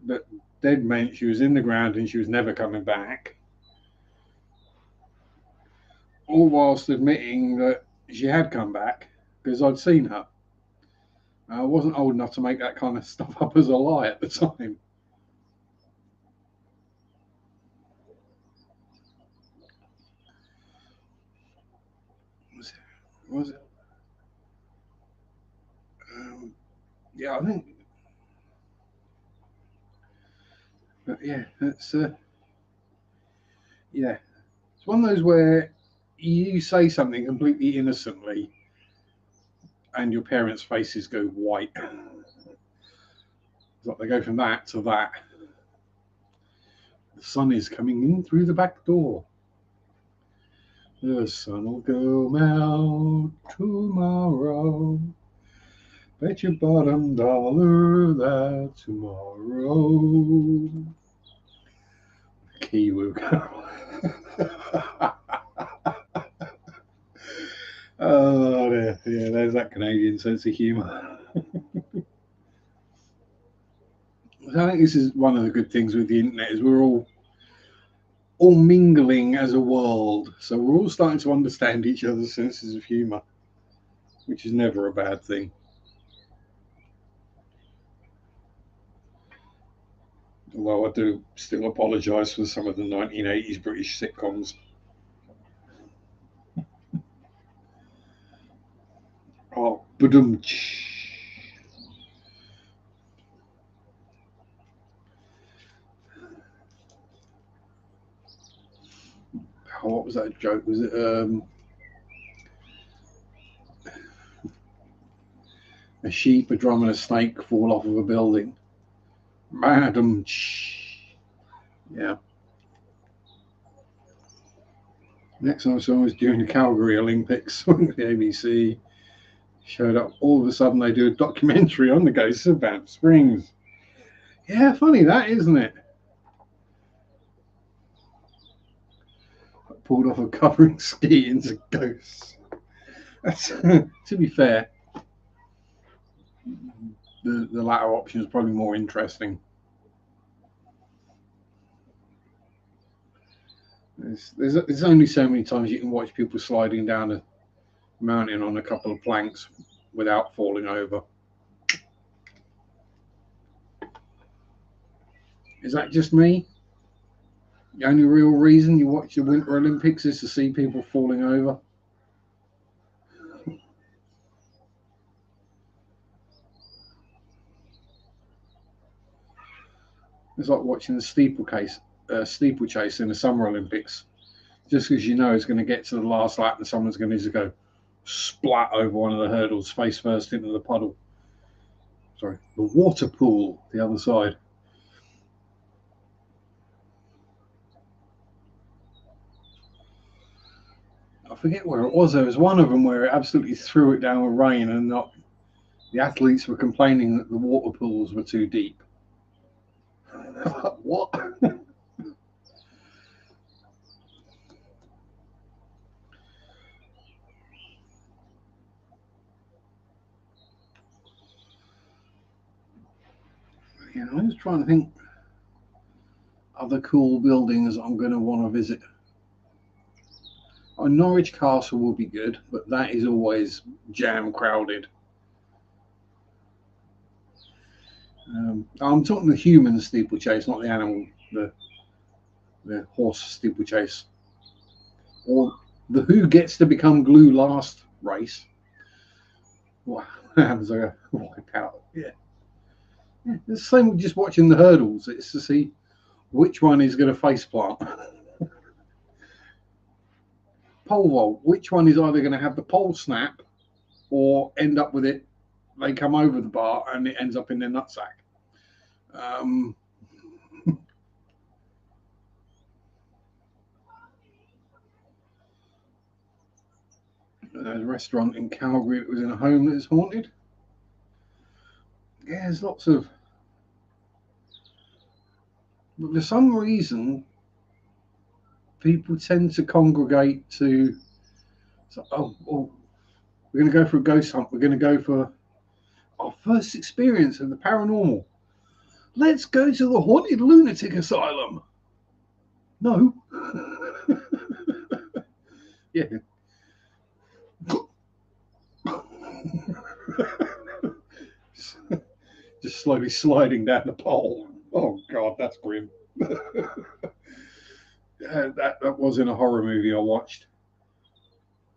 that dead meant she was in the ground and she was never coming back, all whilst admitting that she had come back because I'd seen her. I wasn't old enough to make that kind of stuff up as a lie at the time. Was it? Yeah, I think. But yeah, it's yeah, it's one of those where you say something completely innocently, and your parents' faces go white. It's like they go from that to that. The sun is coming in through the back door. The sun will come out tomorrow. Bet your bottom dollar that tomorrow the key will come. Oh, dear. Yeah, there's that Canadian sense of humour. I think this is one of the good things with the internet is we're all mingling as a world, so we're all starting to understand each other's senses of humour, which is never a bad thing. Although I do still apologise for some of the 1980s British sitcoms. Oh, badum-tsh. Oh, what was that joke? Was it a sheep, a drum, and a snake fall off of a building? Madam, yeah. Next time I saw was during the Calgary Olympics when the ABC showed up. All of a sudden, they do a documentary on the ghosts of Banff Springs. Yeah, funny that, isn't it? I pulled off a covering ski into ghosts. That's, to be fair, the latter option is probably more interesting. There's only so many times you can watch people sliding down a mountain on a couple of planks without falling over. Is that just me? The only real reason you watch the Winter Olympics is to see people falling over? It's like watching the steeplechase in the Summer Olympics. Just because you know it's going to get to the last lap and someone's going to just go splat over one of the hurdles face first into the puddle. Sorry, the water pool, the other side. I forget where it was. There was one of them where it absolutely threw it down with rain, and the athletes were complaining that the water pools were too deep. What? Yeah, I was trying to think other cool buildings I'm going to want to visit. Norwich Castle will be good, but that is always jam crowded. I'm talking the human steeplechase, not the animal, the horse steeplechase, or the who gets to become glue last race. What happens? I wipe out. Yeah, it's the same with just watching the hurdles. It's to see which one is going to face plant. Pole vault, which one is either going to have the pole snap or end up with it, they come over the bar and it ends up in their nutsack. There's a restaurant in Calgary that was in a home that is haunted. Yeah, there's lots of. But for some reason, people tend to congregate to. So, oh, we're going to go for a ghost hunt. We're going to go for our first experience of the paranormal. Let's go to the haunted lunatic asylum. No. Yeah. Just slowly sliding down the pole. Oh God, that's grim. that was in a horror movie I watched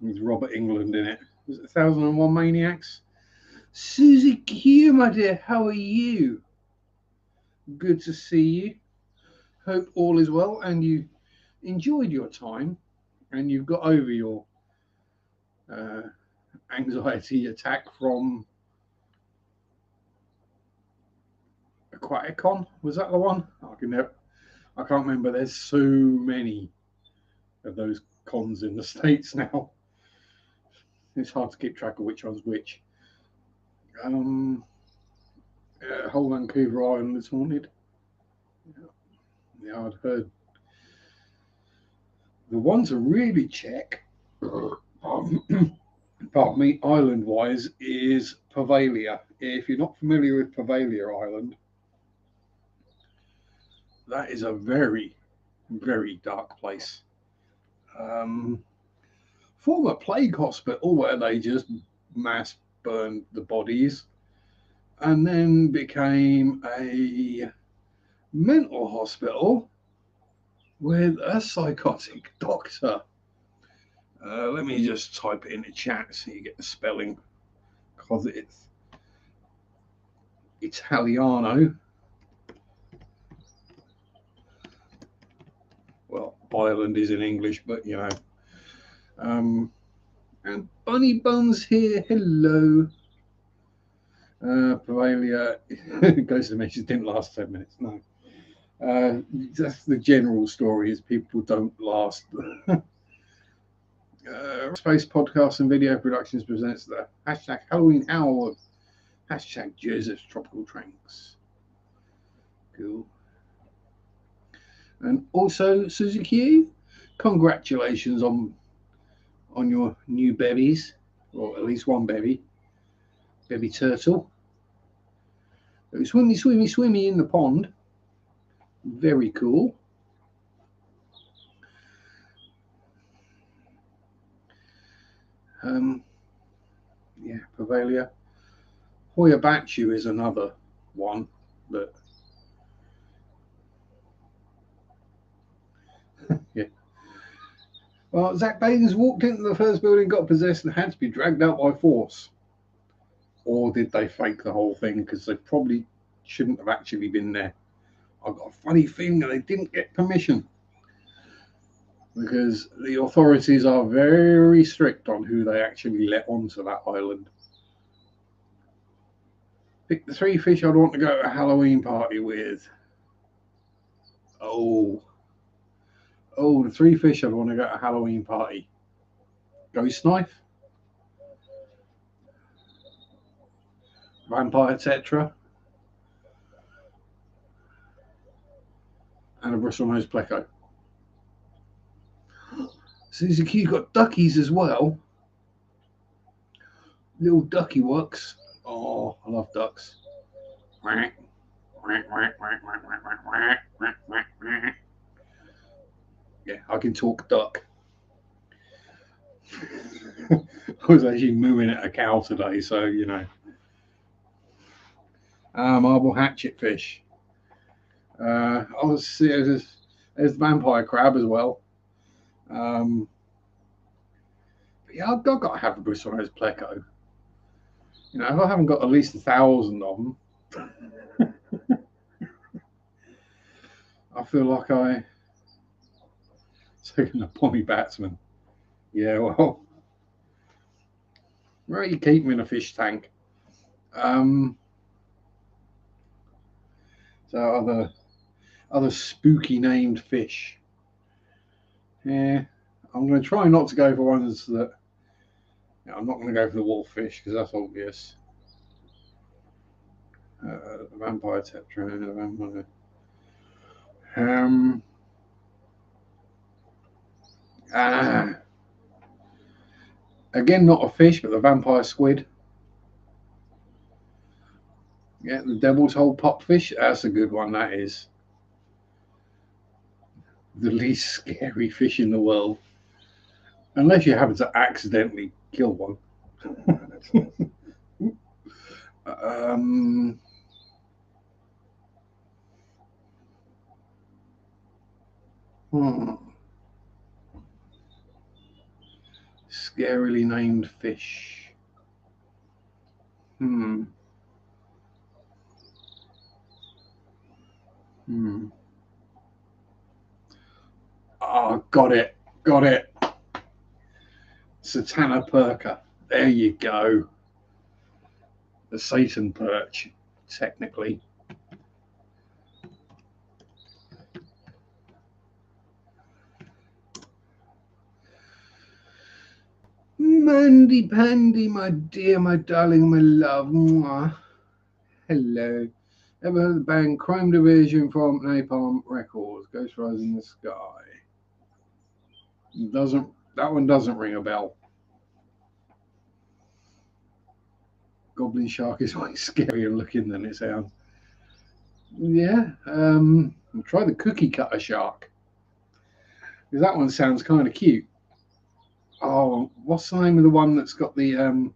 with Robert Englund in it. Was it 1001 Maniacs? Susie Q, my dear, how are you? Good to see you. Hope all is well and you enjoyed your time and you've got over your anxiety attack from Aquaticon, was that the one? I can't remember. There's so many of those cons in the States now. It's hard to keep track of which one's which. Whole Vancouver Island is haunted. Yeah, I'd heard. The ones that really check, pardon me, island-wise, is Pavalia. If you're not familiar with Pavalia Island, that is a very, very dark place. Former plague hospital where they just mass burned the bodies, and then became a mental hospital with a psychotic doctor. Let me just type it in the chat so you get the spelling, because it's Italiano. Well, Ireland is in English, but you know. And Bunny Buns here, hello. Pavalia goes to the message, didn't last 10 minutes, no. That's the general story, is people don't last. Space Podcasts and Video Productions presents the hashtag Halloween Hour of hashtag Joseph's Tropical Tranks. Cool. And also, Suzuki, congratulations on your new bevies, or at least one bevy turtle. It was swimmy in the pond. Very cool. Yeah, Pavalia. Hoya Bachu is another one that. Yeah. Well, Zach Bagans walked into the first building, got possessed, and had to be dragged out by force. Or did they fake the whole thing? Because they probably shouldn't have actually been there. I've got a funny feeling that they didn't get permission, because the authorities are very strict on who they actually let onto that island. Pick the 3 fish I'd want to go to a Halloween party with. Oh, the 3 fish I'd want to go to a Halloween party. Ghost knife, vampire tetra, and a bristlenose pleco. Suzuki got duckies as well. Little ducky works. Oh, I love ducks. Yeah, I can talk duck. I was actually mooing at a cow today, so you know. Marble hatchet fish. There's vampire crab as well. But yeah, I've got to have a bristlenose pleco. You know, if I haven't got at least 1,000 of them, I feel like I taking a pommy batsman. Yeah, well, where you keep them in a fish tank? So other spooky named fish. Yeah, I'm going to try not to go for ones that. You know, I'm not going to go for the wolffish because that's obvious. Vampire tetra, vampire. Again, not a fish, but the vampire squid. Yeah, the devil's hole pupfish. That's a good one. That is the least scary fish in the world, unless you happen to accidentally kill one. Scarily named fish. Oh, got it. Satana perca. There you go. The Satan perch, technically. Mandy Pandy, my dear, my darling, my love. Mwah. Hello. Ever heard of the band Crime Division from Napalm Records? Ghost Rise in the Sky. That one doesn't ring a bell. Goblin Shark is way scarier looking than it sounds. Yeah. Try the Cookie Cutter Shark. Because that one sounds kind of cute. Oh, what's the name of the one that's got the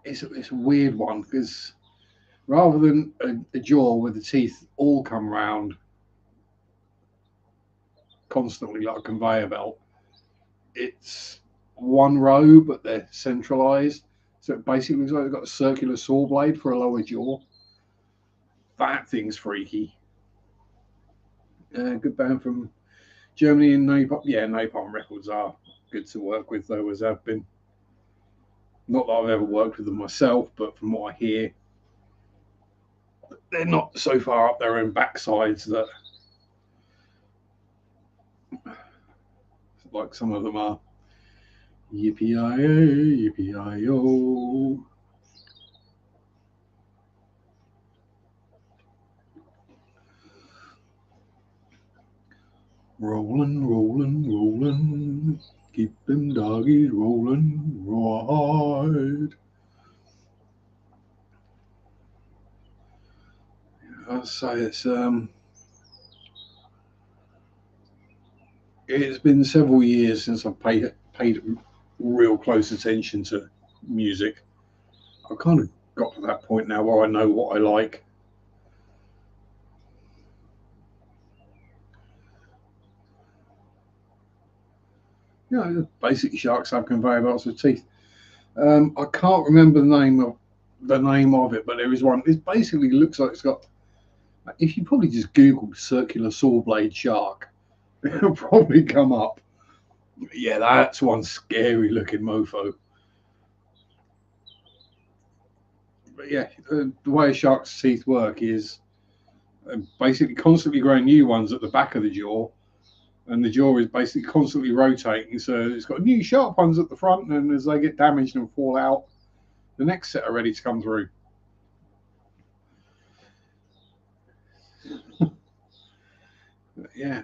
it's a weird one because rather than a jaw where the teeth all come round constantly like a conveyor belt, it's one row but they're centralized. So it basically looks like they've got a circular saw blade for a lower jaw. That thing's freaky. Good band from Germany and Napalm. Yeah, Napalm Records are good to work with, though, as I've been. Not that I've ever worked with them myself, but from what I hear, they're not so far up their own backsides that like some of them are. Yippee-yi-yo, yippee-yi-yo. Rolling, rolling, rolling. Keep them doggies rolling right. I'd say it's been several years since I've paid real close attention to music. I've kind of got to that point now where I know what I like. You know, basic sharks have conveyor belts with teeth. I can't remember the name of it, but there is one. It basically looks like it's got. If you probably just Google circular saw blade shark, it'll probably come up. Yeah, that's one scary looking mofo. But yeah, the way a shark's teeth work is basically constantly growing new ones at the back of the jaw, and the jaw is basically constantly rotating. So it's got new sharp ones at the front, and as they get damaged and fall out, the next set are ready to come through. Yeah.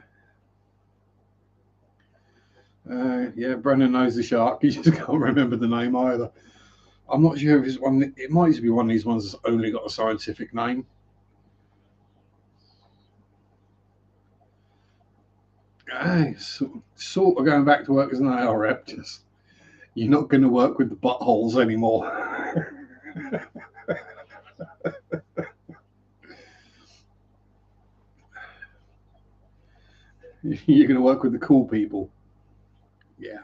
Yeah, Brennan knows the shark. He just can't remember the name either. I'm not sure if it's one. It might be one of these ones that's only got a scientific name. Sort of going back to work as an AR rep. Just you're not going to work with the buttholes anymore. You're going to work with the cool people. Yeah.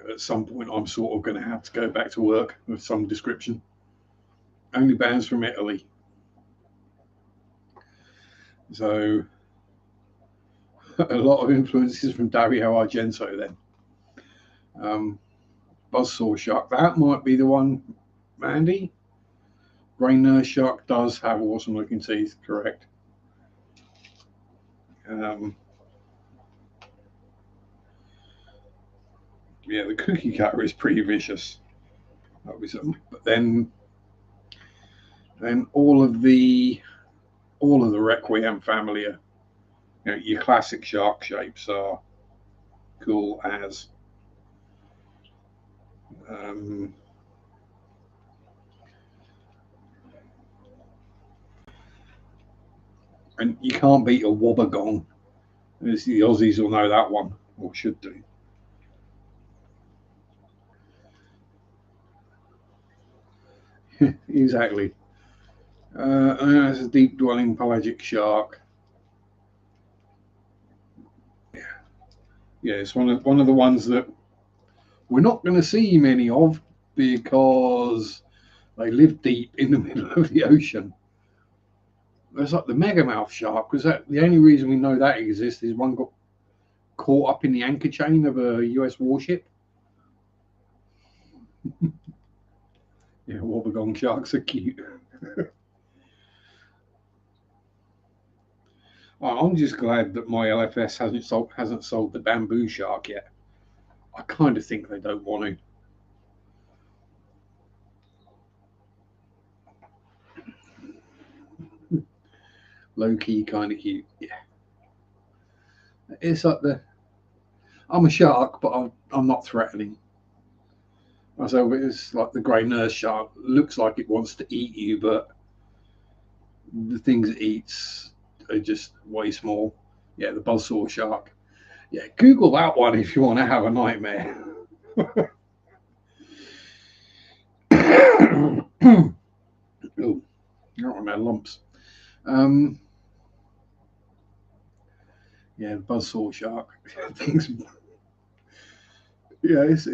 At some point, I'm sort of going to have to go back to work of some description. Only bands from Italy. So, a lot of influences from Dario Argento then. Buzzsaw Shark, that might be the one, Mandy. Brain Nurse Shark does have awesome looking teeth, correct. Yeah, the Cookie Cutter is pretty vicious. That'll be something. But then all of the Requiem family are, you know, your classic shark shapes are cool as. And you can't beat a wobbegong. The Aussies will know that one, or should do. Exactly. And that's a deep dwelling pelagic shark. Yeah, it's one of the ones that we're not going to see many of because they live deep in the middle of the ocean. It's like the megamouth shark, because the only reason we know that exists is one got caught up in the anchor chain of a US warship. Yeah, wobbegong sharks are cute. I'm just glad that my LFS hasn't sold the bamboo shark yet. I kind of think they don't want to. Low key, kind of cute. Yeah, it's like I'm a shark, but I'm not threatening. So it's like the grey nurse shark. Looks like it wants to eat you, but the things it eats are just way small. Yeah, the buzzsaw shark. Yeah, Google that one if you want to have a nightmare. Oh, not on my lumps. Um, yeah, the buzzsaw shark. Things. Yeah, it's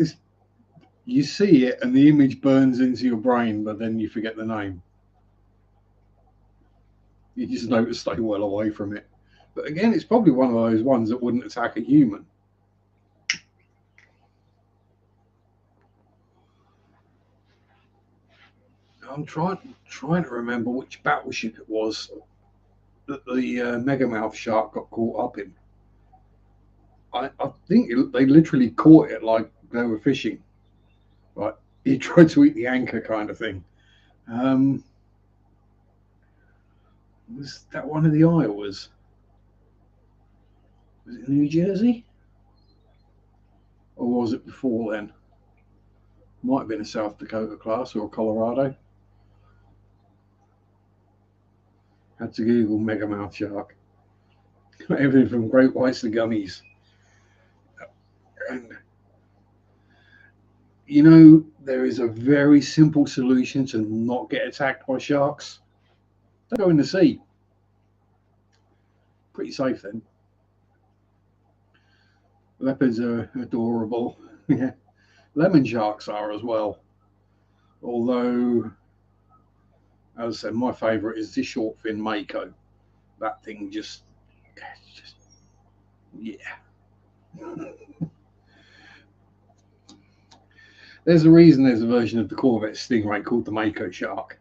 you see it and the image burns into your brain, but then you forget the name. You just know to stay well away from it. But again, it's probably one of those ones that wouldn't attack a human. I'm trying to remember which battleship it was that the megamouth shark got caught up in. I think they literally caught it like they were fishing. Like he tried to eat the anchor kind of thing. Um, was that one of the Iowas? Was it New Jersey? Or was it before then? Might have been a South Dakota class or a Colorado. Had to Google megamouth shark. Everything from great whites to gummies. And there is a very simple solution to not get attacked by sharks. Don't go in the sea. Pretty safe then. Leopards are adorable. Yeah. Lemon sharks are as well. Although, as I said, my favourite is the short fin Mako. That thing just yeah. There's a reason there's a version of the Corvette Stingray called the Mako Shark.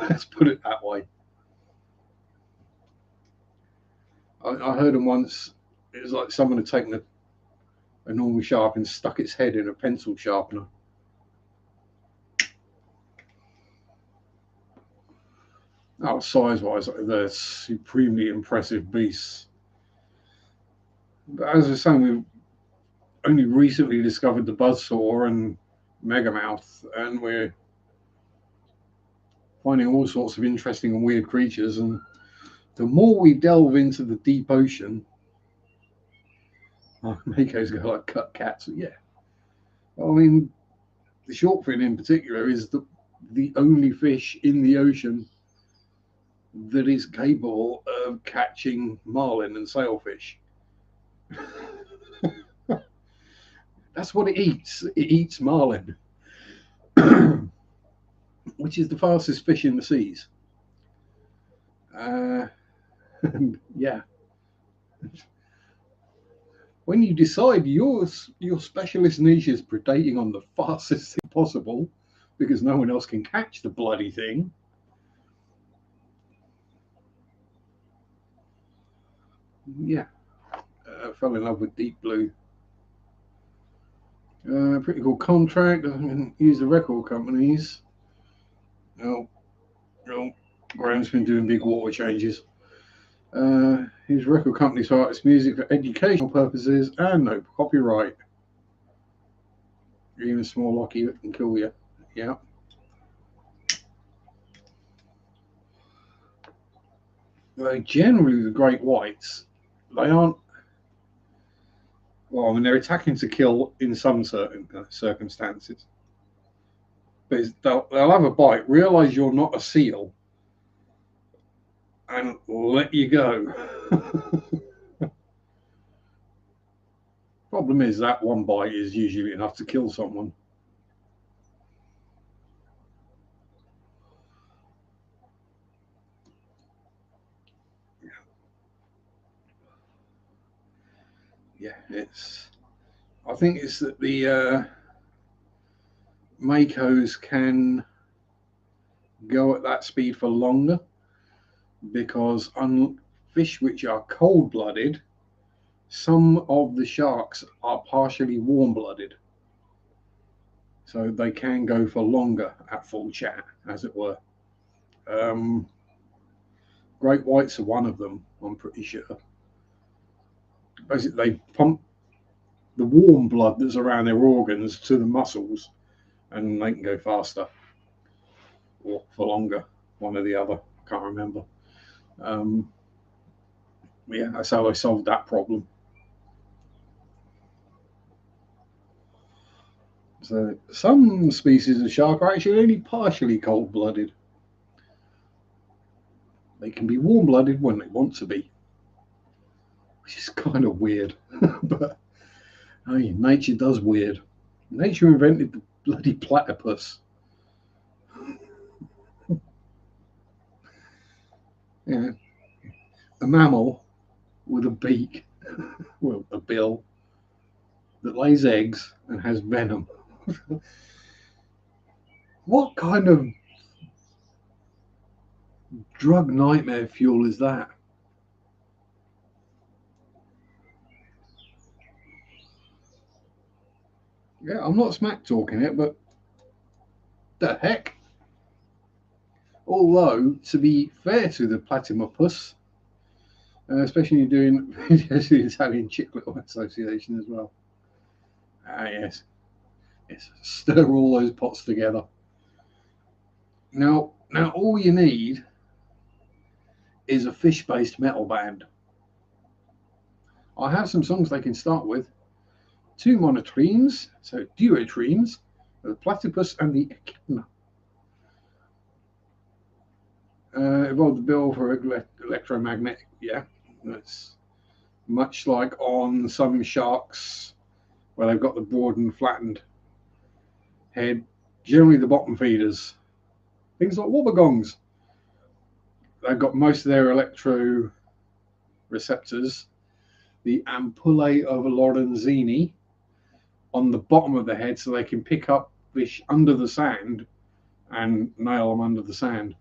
Let's put it that way. I heard them once. It was like someone had taken a normal shark and stuck its head in a pencil sharpener. Oh, size-wise, they're supremely impressive beasts. But as I was saying, we've only recently discovered the buzzsaw and megamouth, and we're finding all sorts of interesting and weird creatures. And the more we delve into the deep ocean, Mako's got like cut cats. Yeah, I mean, the shortfin in particular is the only fish in the ocean that is capable of catching marlin and sailfish. That's what it eats. It eats marlin, which is the fastest fish in the seas. Yeah. When you decide your specialist niche is predating on the fastest thing possible, because no one else can catch the bloody thing. Yeah, fell in love with Deep Blue. Pretty cool contract. I can use the record companies. No, Graham's been doing big water changes. His record companies artist music for educational purposes and no copyright. Even a small lucky that can kill you. Yeah. Generally, the great whites, they aren't. Well, I mean, they're attacking to kill in some certain circumstances. But they'll have a bite, realize you're not a seal, and let you go. Problem is that one bite is usually enough to kill someone. Yeah, I think it's that the Makos can go at that speed for longer because fish which are cold-blooded, some of the sharks are partially warm-blooded. So they can go for longer at full chat, as it were. Great whites are one of them, I'm pretty sure. Basically, they pump the warm blood that's around their organs to the muscles, and they can go faster or for longer, one or the other. I can't remember. Yeah, that's how they solved that problem. So some species of shark are actually only partially cold-blooded. They can be warm-blooded when they want to be, which is kind of weird. But I mean, nature does weird. Nature invented the bloody platypus. Yeah, a mammal with a beak, well, a bill that lays eggs and has venom. What kind of drug nightmare fuel is that? Yeah, I'm not smack talking it, but the heck? Although, to be fair to the Platypus, especially doing the Italian Chiclet Association as well. Yes. Yes. Stir all those pots together. Now all you need is a fish-based metal band. I have some songs they can start with. 2 monotremes, so duotremes, the Platypus and the Echidna. Evolved the bill for electromagnetic, yeah. That's much like on some sharks where they've got the broad and flattened head, generally the bottom feeders. Things like wobbegongs, they've got most of their electro receptors, the ampullae of Lorenzini, on the bottom of the head, so they can pick up fish under the sand and nail them under the sand.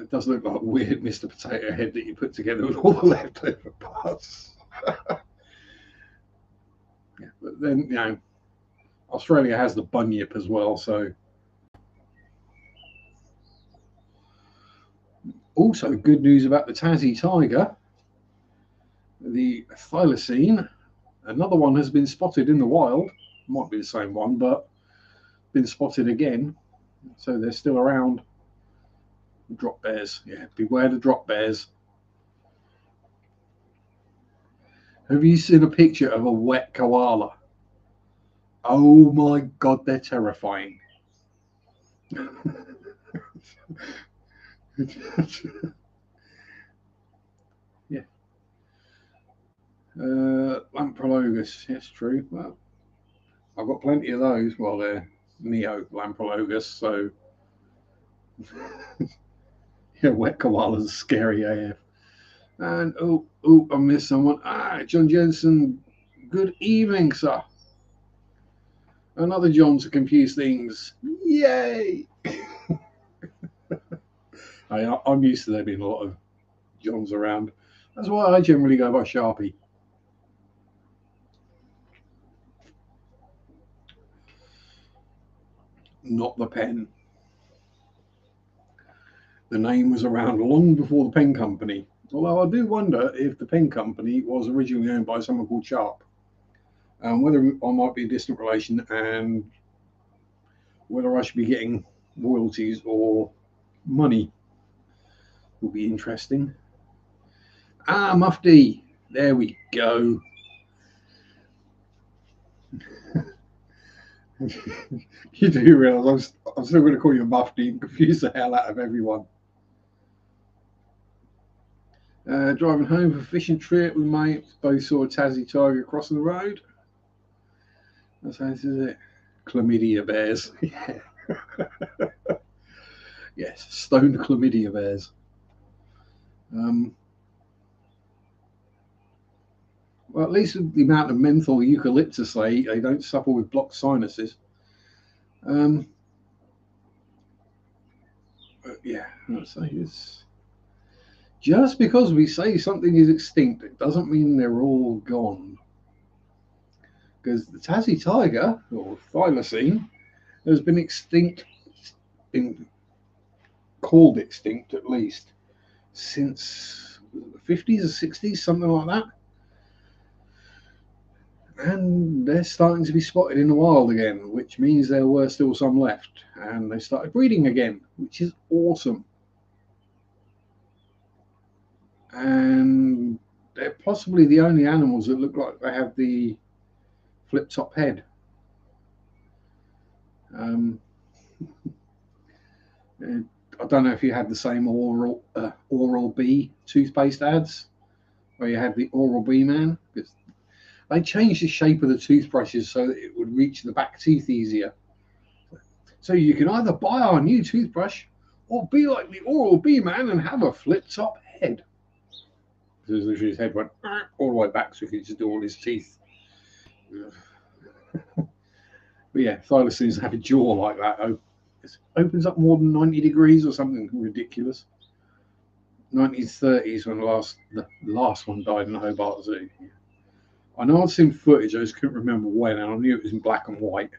It does look like a weird Mr. Potato Head that you put together with all the leftover parts. Yeah, but then, you know, Australia has the bunyip as well, so. Also, good news about the Tassie tiger. The thylacine, another one has been spotted in the wild. Might be the same one, but been spotted again. So they're still around. Drop bears, yeah, beware the drop bears. Have you seen a picture of a wet koala? Oh my god, they're terrifying. Yeah. Lamprologus, yes, true. Well, I've got plenty of those. Well, they're Neo Lamprologus, so yeah, wet koalas are scary AF. And I missed someone. John Jensen. Good evening, sir. Another John to confuse things. Yay! I'm used to there being a lot of Johns around. That's why I generally go by Sharpe. Not the pen. The name was around long before the pen company. Although I do wonder if the pen company was originally owned by someone called Sharpe. Whether I might be a distant relation and whether I should be getting royalties or money will be interesting. Mufti. There we go. You do realise I'm still going to call you Mufti and confuse the hell out of everyone. Driving home for a fishing trip with mates, both saw a Tassie tiger crossing the road. That's how this is it. Chlamydia bears. Yeah. Yes, stoned chlamydia bears. Well, at least with the amount of menthol eucalyptus they don't suffer with blocked sinuses. Yeah, I'd say it's just because we say something is extinct, it doesn't mean they're all gone. Because the Tassie tiger, or thylacine, has been extinct, been called extinct at least, since the 50s or 60s, something like that. And they're starting to be spotted in the wild again, which means there were still some left. And they started breeding again, which is awesome. And they're possibly the only animals that look like they have the flip top head. I don't know if you had the same Oral B toothpaste ads where you had the Oral B man. Because they changed the shape of the toothbrushes so that it would reach the back teeth easier. So you can either buy our new toothbrush or be like the Oral B man and have a flip top head. So his head went all the way back so he could just do all his teeth. But yeah, thylacines have a jaw like that. It opens up more than 90 degrees or something ridiculous. 1930s when the last one died in the Hobart Zoo. I know I'd seen footage, I just couldn't remember when, and I knew it was in black and white.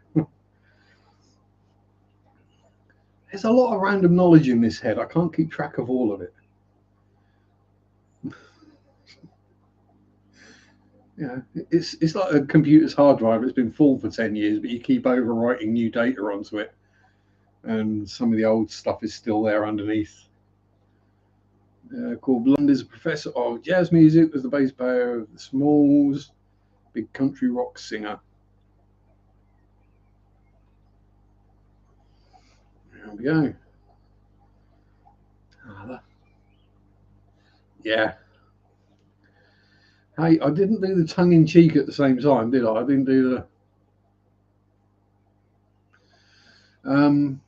There's a lot of random knowledge in this head. I can't keep track of all of it. Yeah, it's like a computer's hard drive. It's been full for 10 years, but you keep overwriting new data onto it, and some of the old stuff is still there underneath. Called Blunder's a professor of jazz music, was the bass player of the Smalls, big country rock singer. There we go. Yeah. Hey, I didn't do the tongue in cheek at the same time, did I? I didn't do the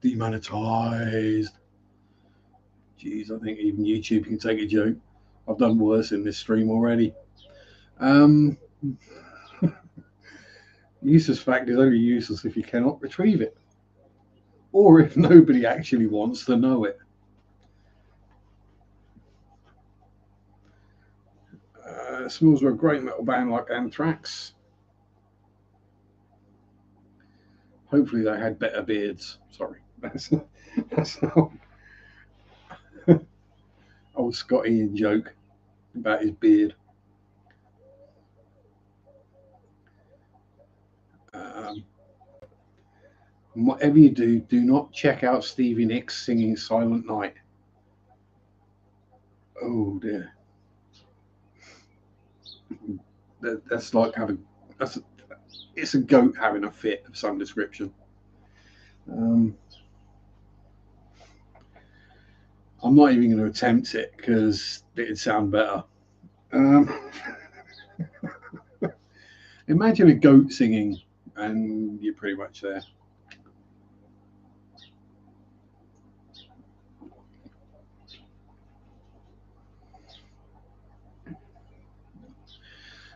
demonetized. Jeez, I think even YouTube can take a joke. I've done worse in this stream already. Useless fact is only useless if you cannot retrieve it, or if nobody actually wants to know it. Smalls were a great metal band like Anthrax. Hopefully they had better beards. Sorry, that's old Scott Ian joke about his beard. Whatever you do, do not check out Stevie Nicks singing Silent Night. Oh dear. That's like it's a goat having a fit of some description. I'm not even going to attempt it because it'd sound better. Imagine a goat singing and you're pretty much there.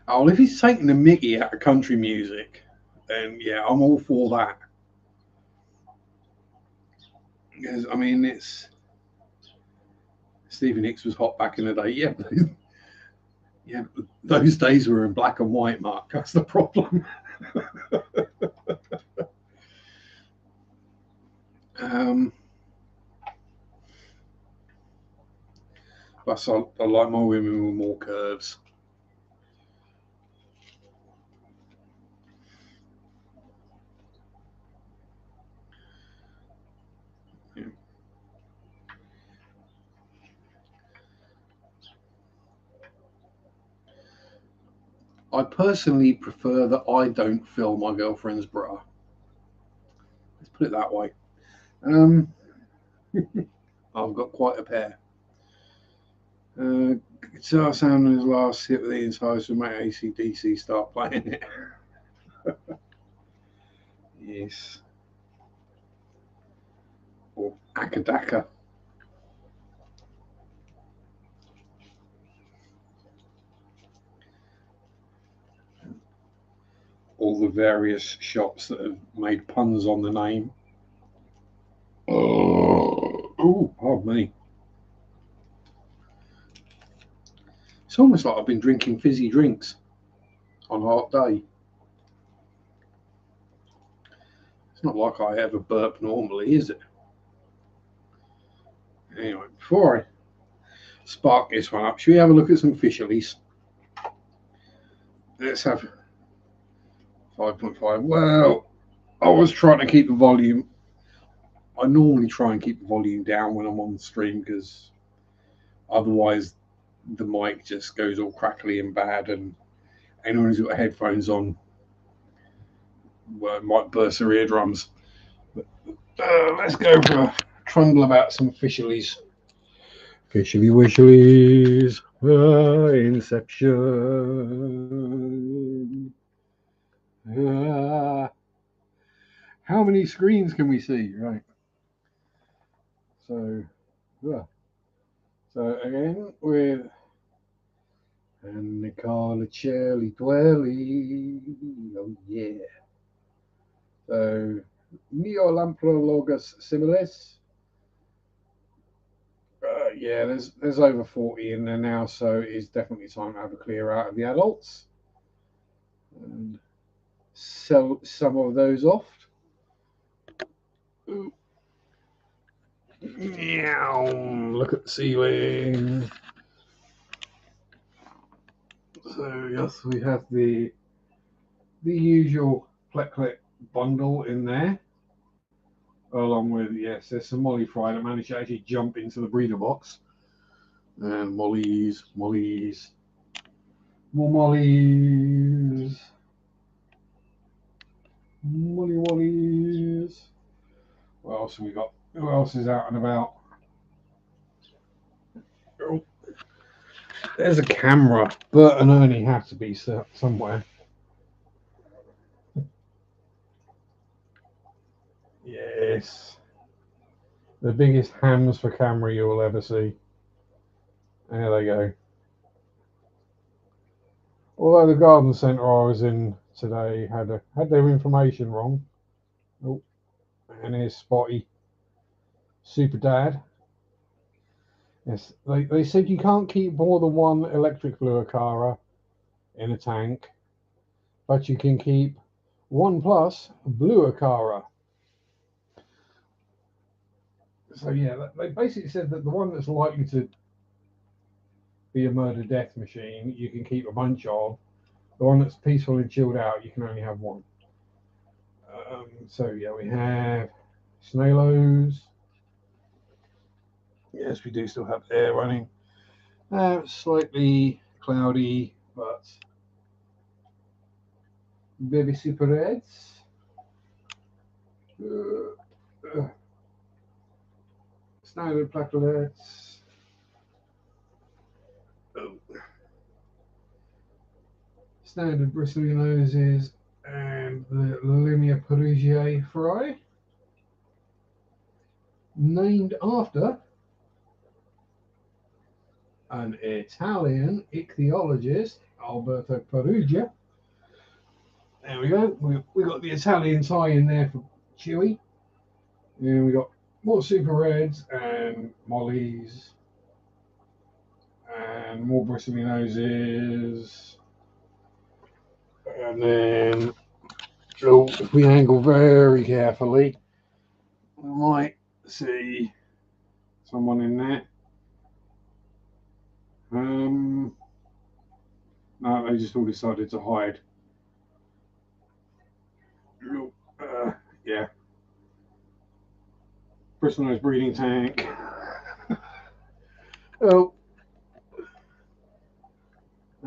Oh, well, if he's taking the mickey out of country music, then yeah, I'm all for that. Because I mean, it's Stevie Nicks was hot back in the day. Yeah, yeah, those days were in black and white, Mark. That's the problem. Plus, I like my women with more curves. Yeah. I personally prefer that I don't fill my girlfriend's bra. Let's put it that way. I've got quite a pair. Guitar sound is last hit with the entire to make AC/DC start playing it. Yes. Or Akadaka. All the various shops that have made puns on the name. Oh, pardon me. It's almost like I've been drinking fizzy drinks on a hot day. It's not like I ever burp normally, is it? Anyway, before I spark this one up, should we have a look at some fisheries? Let's have 5.5. Well, I was trying to keep the volume. I normally try and keep the volume down when I'm on the stream because otherwise the mic just goes all crackly and bad, and anyone who's got headphones on might burst their eardrums. But, let's go for a trundle about some fisheries. Fishery wishlies, Inception. How many screens can we see? Right. So again with and Nicola Cherly Dwelly. Oh yeah. So Neolamprologus similis. Yeah, there's over 40 in there now, so it's definitely time to have a clear out of the adults and sell some of those off. Ooh. Meow. Look at the ceiling. So yes, we have the usual Pleclet bundle in there, along with there's some Molly Fry that managed to actually jump into the breeder box, and Mollies, more Mollies, Mollies. What else have we got? Who else is out and about? Oh, there's a camera. Bert and Ernie have to be somewhere. Yes. The biggest hams for camera you will ever see. There they go. Although the garden centre I was in today had their information wrong. Oh, and here's Spotty. Super Dad. Yes, they said you can't keep more than one electric Bluacara in a tank, but you can keep 1+ Bluacara. So yeah, they basically said that the one that's likely to be a murder death machine, you can keep a bunch of. The one that's peaceful and chilled out, you can only have one. So yeah, we have Snailos. Yes, we do still have air running. Slightly cloudy, but baby super reds. Standard placolets. Standard bristly noses and the Linea Perugiae fry. Named after an Italian ichthyologist, Alberto Perugia. There we go. We got the Italian tie in there for Chewy. And we got more super reds and mollies and more bristly noses. And then, if we angle very carefully, we might see someone in there. No, they just all decided to hide. Yeah. Bristlenose breeding tank. Oh.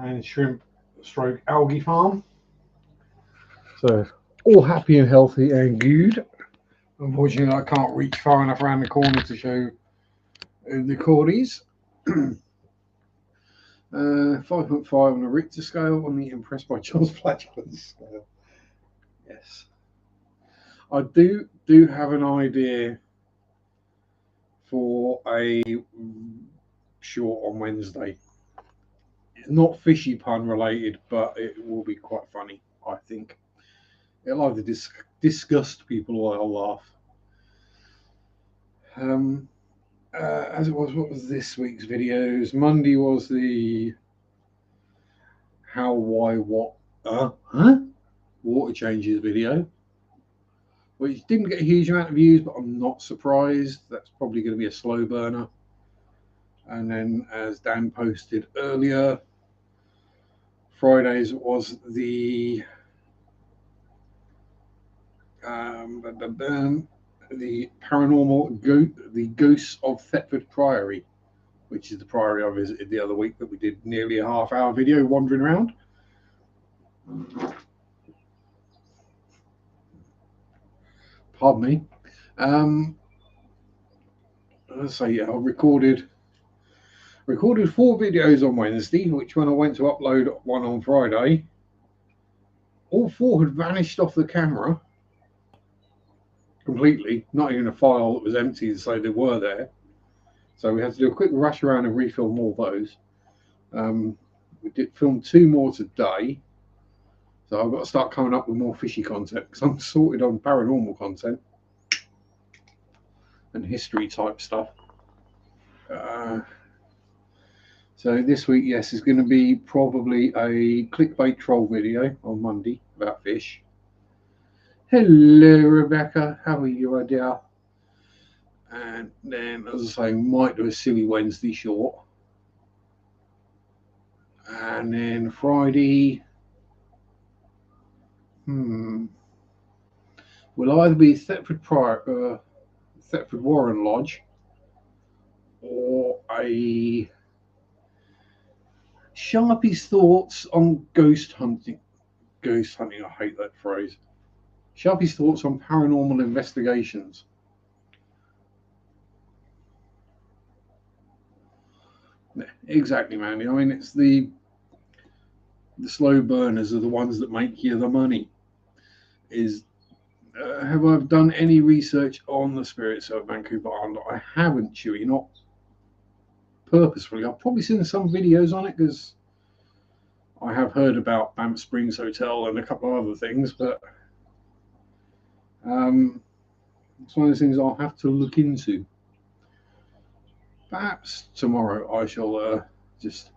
And shrimp stroke algae farm. So all happy and healthy and good. Unfortunately, I can't reach far enough around the corner to show the cordies. 5.5 on a Richter scale on the Impressed by John's Platypus scale. Yes. I do have an idea for a short on Wednesday. It's not fishy pun related, but it will be quite funny, I think. It'll either disgust people or I'll laugh. As it was, what was this week's videos? Monday was the how, why, what, water changes video, which didn't get a huge amount of views, but I'm not surprised. That's probably going to be a slow burner. And then, as Dan posted earlier, Fridays was the paranormal the ghosts of Thetford Priory, which is the priory I visited the other week that we did nearly a half-hour video wandering around. Pardon me. So yeah, I recorded 4 videos on Wednesday, which when I went to upload one on Friday, all 4 had vanished off the camera completely, not even a file that was empty to say they were there. So we had to do a quick rush around and refilm all those. We did film 2 more today, so I've got to start coming up with more fishy content because I'm sorted on paranormal content and history type stuff. So this week, yes, is going to be probably a clickbait troll video on Monday about fish. Hello, Rebecca. How are you, my dear? And then, as I say, might do a silly Wednesday short. And then Friday, will either be Thetford Warren Lodge or a Sharpe's thoughts on ghost hunting. Ghost hunting, I hate that phrase. Sharpe's thoughts on paranormal investigations. Yeah, exactly, man. I mean, it's the slow burners are the ones that make you the money. Have I done any research on the spirits of Vancouver Island? I haven't, Chewy, not purposefully. I've probably seen some videos on it because I have heard about Banff Springs Hotel and a couple of other things, but it's one of those things I'll have to look into. Perhaps tomorrow I shall just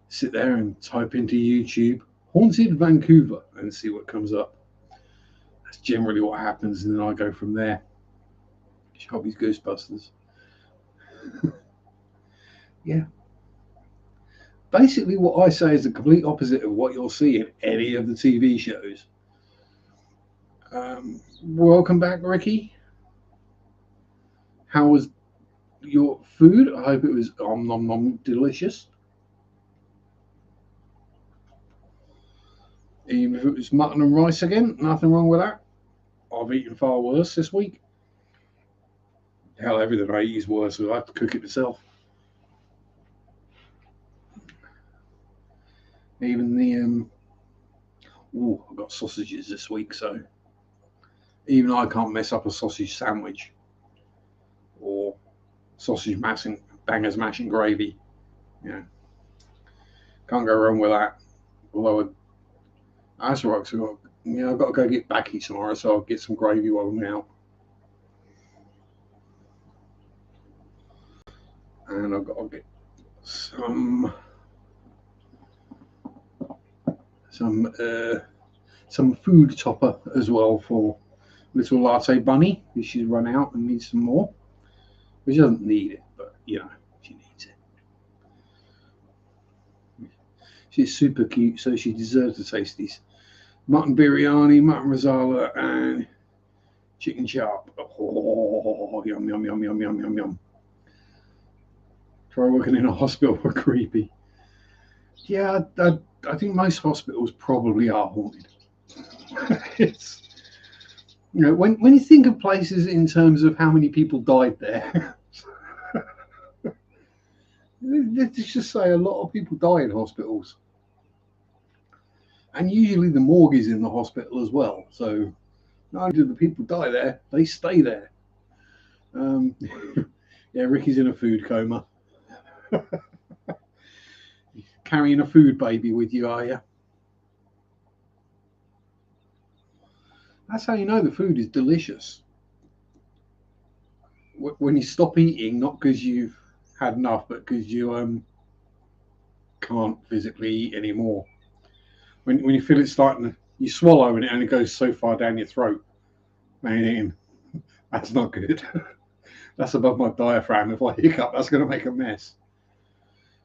sit there and type into YouTube Haunted Vancouver and see what comes up. That's generally what happens, and then I go from there. Sharpe's Ghostbusters. Yeah. Basically, what I say is the complete opposite of what you'll see in any of the TV shows. Welcome back, Ricky. How was your food? I hope it was nom nom delicious. Even if it was mutton and rice again, nothing wrong with that. I've eaten far worse this week. Hell, everything I eat is worse, so I have to cook it myself. Even the I've got sausages this week, so even I can't mess up a sausage sandwich or sausage bangers mash and gravy. Yeah, can't go wrong with that. Although that's right, so I've got to go get Backy tomorrow, so I'll get some gravy while I'm out. And I've got to get some food topper as well for little latte bunny, because she's run out and needs some more. But she doesn't need it, but she needs it. She's super cute, so she deserves the tasties. Mutton biryani, mutton risala, and chicken sharp. Oh, yum, yum, yum, yum, yum, yum, yum. Try working in a hospital for creepy. Yeah, I think most hospitals probably are haunted. It's, when you think of places in terms of how many people died there, let's just say a lot of people die in hospitals. And usually the morgue is in the hospital as well. So not only do the people die there, they stay there. Yeah, Ricky's in a food coma. Carrying a food baby with you, are you? That's how you know the food is delicious. when you stop eating, not because you've had enough, but because you can't physically eat anymore. When you feel it starting, you swallow and it only goes so far down your throat. Man, that's not good. That's above my diaphragm. If I hiccup, that's going to make a mess.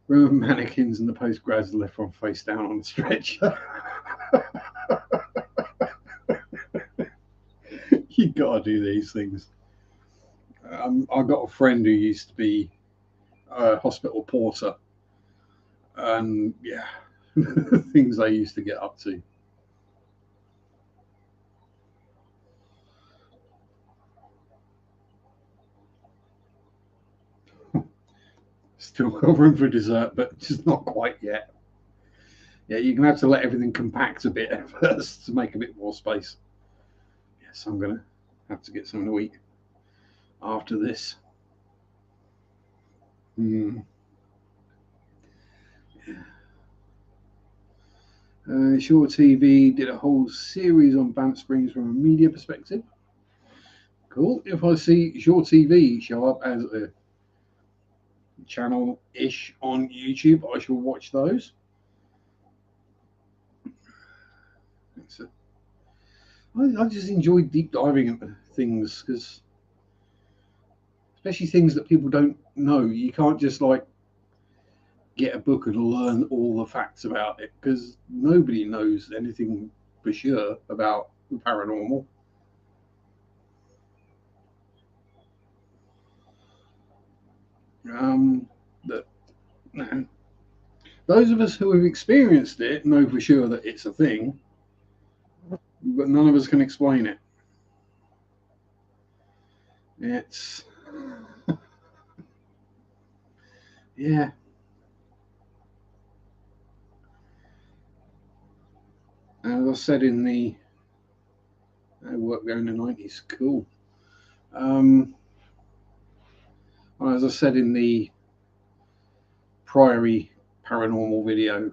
Remember mannequins and the postgrads left on face down on the stretcher. You got to do these things. I got a friend who used to be a hospital porter, and yeah, things they used to get up to. Still got room for dessert, but just not quite yet. Yeah, you're gonna have to let everything compact a bit at first to make a bit more space. Yes, I'm gonna have to get something to eat after this. Shore TV did a whole series on Banff Springs from a media perspective. Cool. If I see Shore TV show up as a channel-ish on YouTube, I shall watch those. I just enjoy deep diving into things, because especially things that people don't know. You can't just like get a book and learn all the facts about it, because nobody knows anything for sure about the paranormal. That those of us who have experienced it know for sure that it's a thing, but none of us can explain it. It's yeah. As I said in the work there in the 90s, cool. As I said in the Priory paranormal video,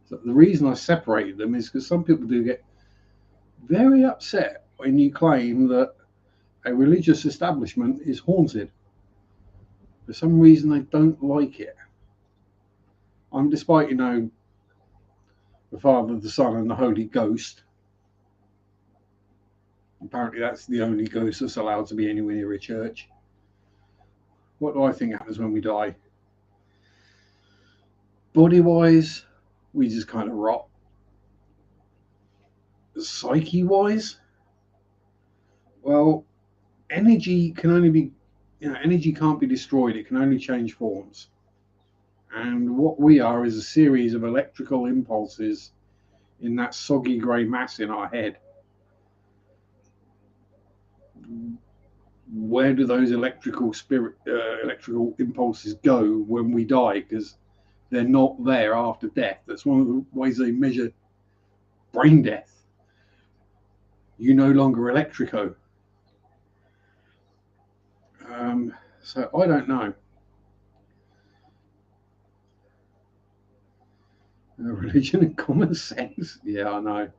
so the reason I separated them is because some people do get very upset when you claim that a religious establishment is haunted. For some reason, they don't like it. Despite, the Father, the Son, and the Holy Ghost. Apparently, that's the only ghost that's allowed to be anywhere near a church. What do I think happens when we die? Body-wise, we just kind of rot. Psyche-wise, well, energy can only be, energy can't be destroyed. It can only change forms. And what we are is a series of electrical impulses in that soggy grey mass in our head. Where do those electrical impulses go when we die? Because they're not there after death. That's one of the ways they measure brain death. You no longer electrico. So I don't know. Religion and common sense. Yeah, I know.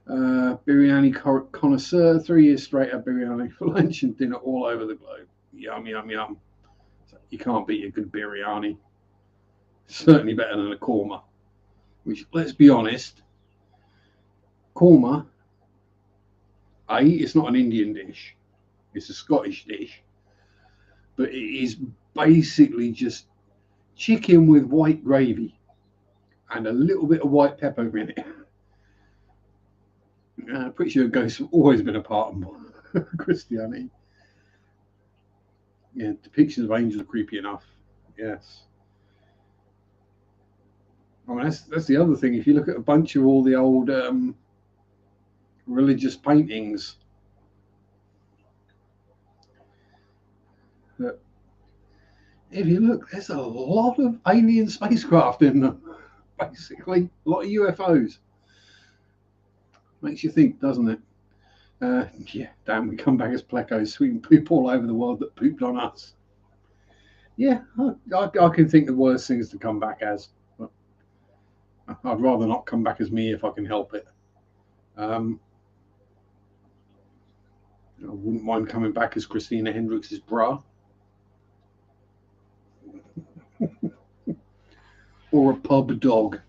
Biryani connoisseur, 3 years straight of biryani for lunch and dinner all over the globe. Yum, yum, yum. So you can't beat a good biryani. Certainly better than a korma. Which, let's be honest, korma, it's not an Indian dish. It's a Scottish dish. But it is basically just chicken with white gravy and a little bit of white pepper in it. Pretty sure ghosts have always been a part of Christianity. Yeah, depictions of angels are creepy enough. Yes. I mean, that's the other thing. If you look at a bunch of all the old religious paintings, if you look, there's a lot of alien spacecraft in them. Basically, a lot of UFOs. Makes you think, doesn't it? Yeah, damn, we come back as plecos, sweeping poop all over the world that pooped on us. Yeah, I can think of worse things to come back as. But I'd rather not come back as me if I can help it. wouldn't mind coming back as Christina Hendricks' bra. Or a pub dog.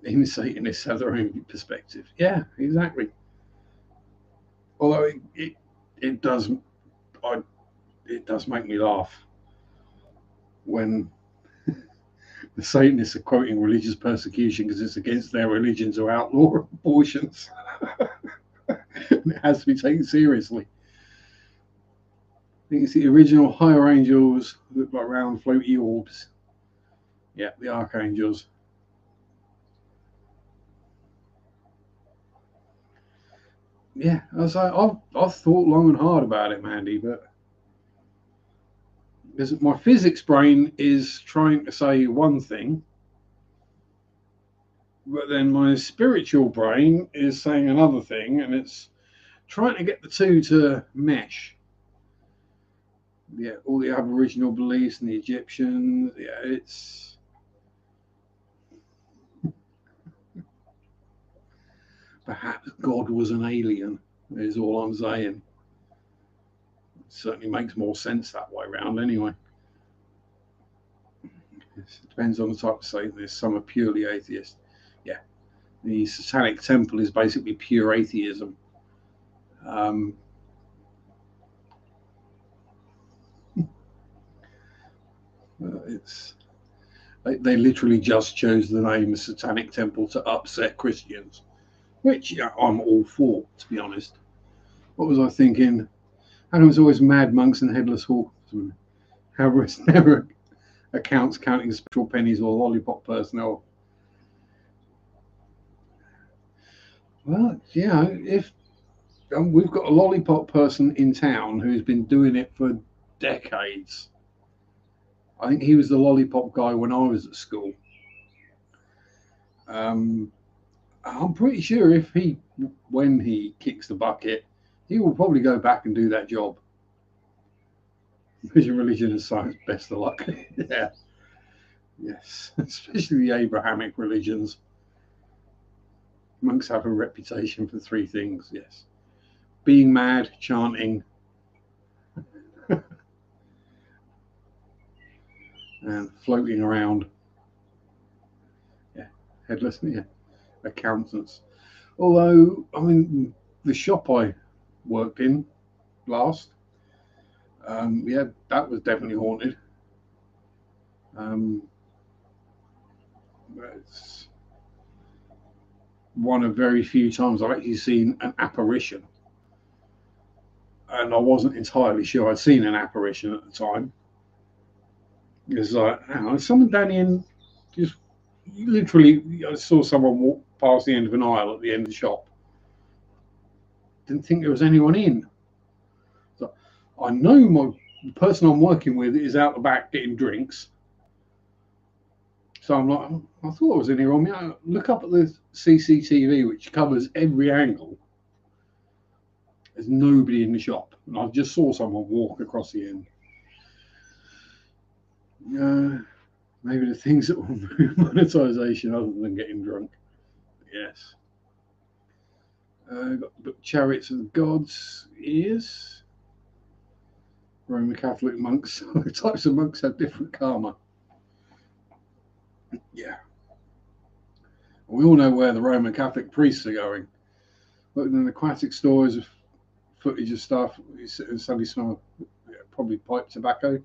Even Satanists have their own perspective. Yeah, exactly. Although it does make me laugh when the Satanists are quoting religious persecution because it's against their religion to outlaw abortions. And it has to be taken seriously. I think it's the original higher angels look like round floaty orbs. Yeah, the archangels. Yeah, I've thought long and hard about it, Mandy, but because my physics brain is trying to say one thing, but then my spiritual brain is saying another thing, and it's trying to get the two to mesh. Yeah, all the Aboriginal beliefs and the Egyptians. Yeah, it's perhaps God was an alien, is all I'm saying. It certainly makes more sense that way round anyway. It depends on the type of Satanist. Some are purely atheist. Yeah, the Satanic Temple is basically pure atheism. It's they literally just chose the name of Satanic Temple to upset Christians, which I'm all for, to be honest. What was I thinking? And it was always mad monks and headless horsemen. However, it's never accounts counting special pennies or lollipop personnel. Well, if we've got a lollipop person in town who's been doing it for decades. I think he was the lollipop guy when I was at school. I'm pretty sure when he kicks the bucket, he will probably go back and do that job. Because your religion and science, best of luck. Yeah. Yes. Especially the Abrahamic religions. Monks have a reputation for three things, yes. Being mad, chanting, and floating around. Yeah. Headless, yeah. Accountants. Although, I mean, the shop I worked in last, that was definitely haunted. It's one of very few times I've actually seen an apparition. And I wasn't entirely sure I'd seen an apparition at the time. It's like, someone down the end, just literally, I saw someone walk past the end of an aisle at the end of the shop. Didn't think there was anyone in. So I know the person I'm working with is out the back getting drinks. So I'm like, I thought I was in here on me. I look up at the CCTV, which covers every angle. There's nobody in the shop. And I just saw someone walk across the end. Maybe the things that will move monetization other than getting drunk. Yes. Got the book Chariots of the Gods ears. Roman Catholic monks. The types of monks have different karma. Yeah. We all know where the Roman Catholic priests are going. But in aquatic stores of footage of stuff, you suddenly smell probably pipe tobacco.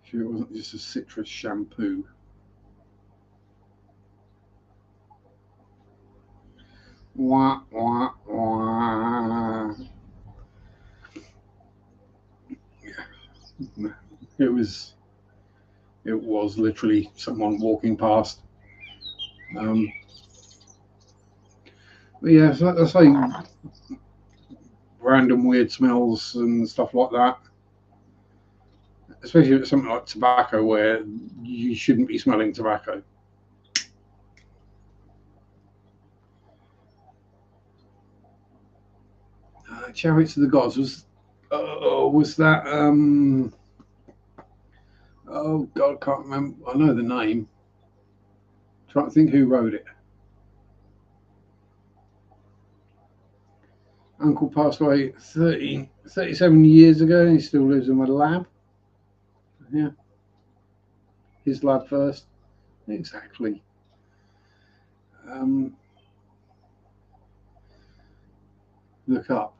Sure it wasn't just a citrus shampoo. Wah, wah, wah. Yeah. It was literally someone walking past. But yeah, so I say random weird smells and stuff like that. Especially if it's something like tobacco where you shouldn't be smelling tobacco. Chariots of the Gods was that oh god, I can't remember. I know the name. Trying to think who wrote it. Uncle passed away 37 years ago, and he still lives in my lab. Yeah, his lab first. Exactly. Um, look up.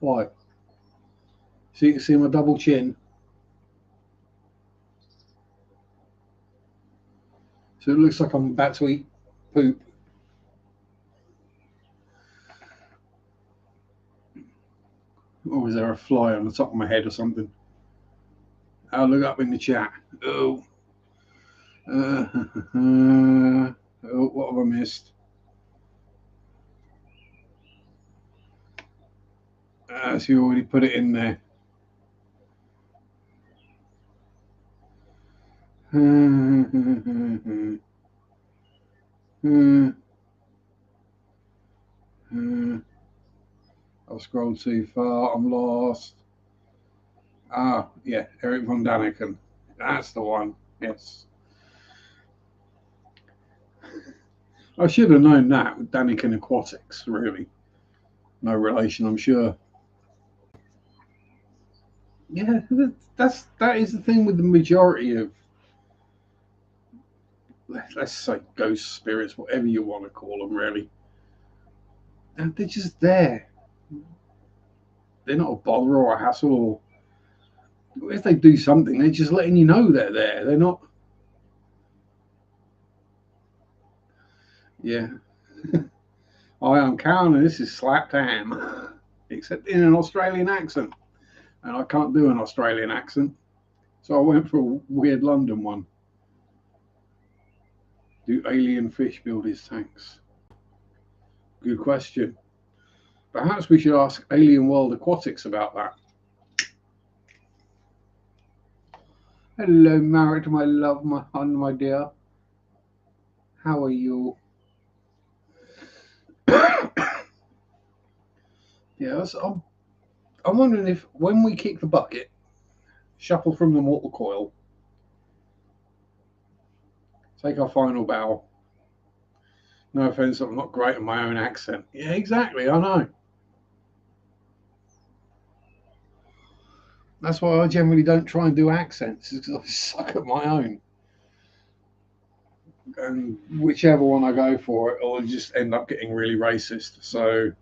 Why? So you can see my double chin. So it looks like I'm about to eat poop. Or is there a fly on the top of my head or something? I'll look up in the chat. Oh. Oh, what have I missed? So you already put it in there. I've scrolled too far. I'm lost. Ah, yeah, Eric von Daniken. That's the one. Yes. I should have known that with Daniken Aquatics, really. No relation, I'm sure. Yeah, that is the thing with the majority of, let's say, ghost spirits, whatever you want to call them, really. And they're just there. They're not a bother or a hassle. Or if they do something, they're just letting you know they're there. They're not. Yeah. Hi, I'm Karen, and this is Slapped Ham, except in an Australian accent. And I can't do an Australian accent, so I went for a weird London one. Do alien fish build his tanks? Good question. Perhaps we should ask Alien World Aquatics about that. Hello, Marriott, my love, my hun, my dear. How are you? Yes, I'm wondering if when we kick the bucket, shuffle from the mortal coil, take our final bow. No offense, I'm not great at my own accent. Yeah, exactly, I know. That's why I generally don't try and do accents, because I suck at my own. And whichever one I go for, it'll just end up getting really racist. So,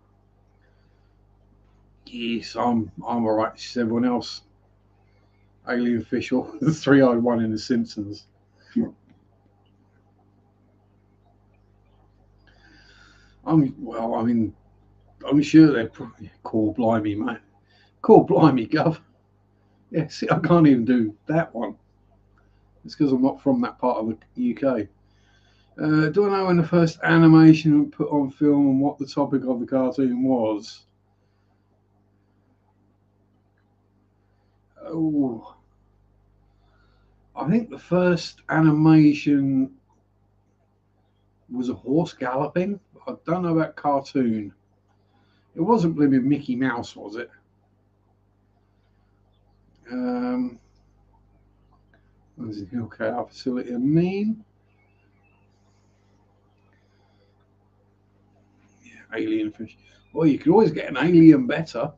yes, I'm all right. Just everyone else. Alien fish or the three-eyed one in The Simpsons. I'm sure they're probably call blimey, mate. Call blimey, Gov. Yeah, see, I can't even do that one. It's because I'm not from that part of the UK. Do I know when the first animation was put on film and what the topic of the cartoon was? Oh, I think the first animation was a horse galloping. I don't know about cartoon. It wasn't blimey Mickey Mouse, was it? Um, okay, our facility. I mean, yeah, alien fish. Well, you could always get an alien better.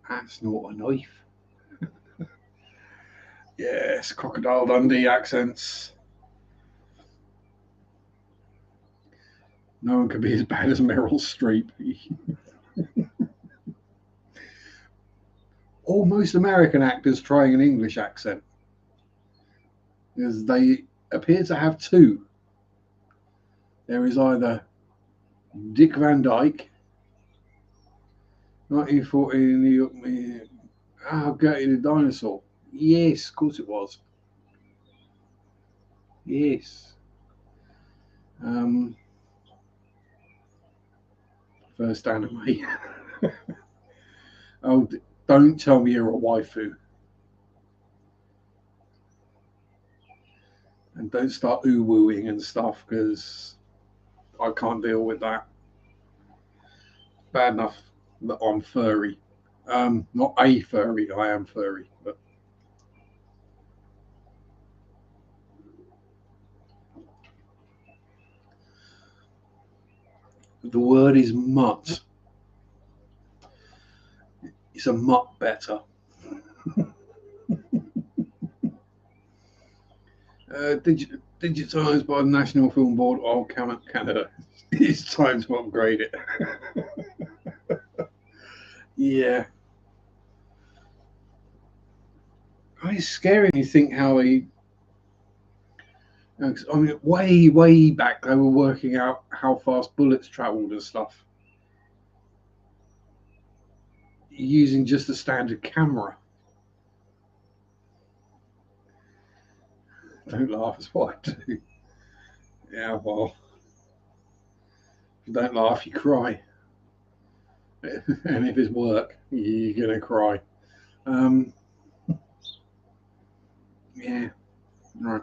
That's not a knife. Yes, Crocodile Dundee accents. No one could be as bad as Meryl Streep. Or most American actors trying an English accent, because they appear to have two. There is either Dick Van Dyke, 1940 New York. Gertie the Dinosaur. Yes, of course it was. Yes. Um, First anime. Oh, don't tell me you're a waifu. And don't start ooh-wooing and stuff, because I can't deal with that. Bad enough that I'm furry. Not a furry, I am furry. But The word is mutt. It's a mutt better. Digitised by the National Film Board of Canada. It's time to upgrade it. Yeah. It's scary when you think how they. I mean, way back they were working out how fast bullets travelled and stuff using just a standard camera. Don't laugh, it's what I do. Yeah, well, if you don't laugh, you cry. And if it's work, you're going to cry. Yeah, right.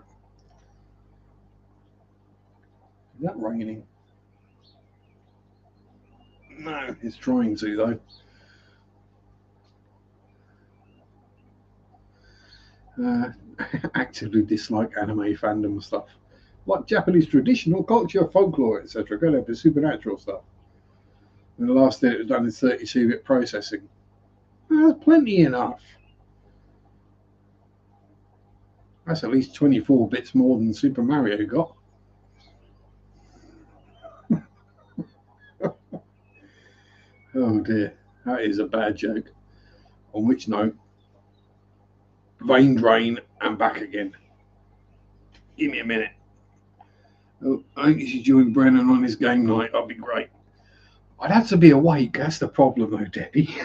Is that raining? No, it's trying to, though. Actively dislike anime fandom stuff. Like Japanese traditional culture, folklore, etc. Go there for supernatural stuff. And the last thing it was done in 32-bit processing. That's plenty enough. That's at least 24 bits more than Super Mario got. Oh dear, that is a bad joke. On which note, vein drain and back again. Give me a minute. Oh, I think you should join Brennan on his game night. That'd be great. I'd have to be awake. That's the problem, though, Debbie.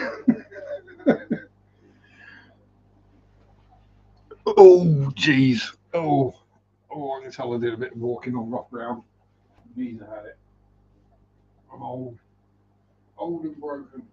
Oh, jeez. Oh, I can tell I did a bit of walking on rough ground. Knees had it. I'm old and broken.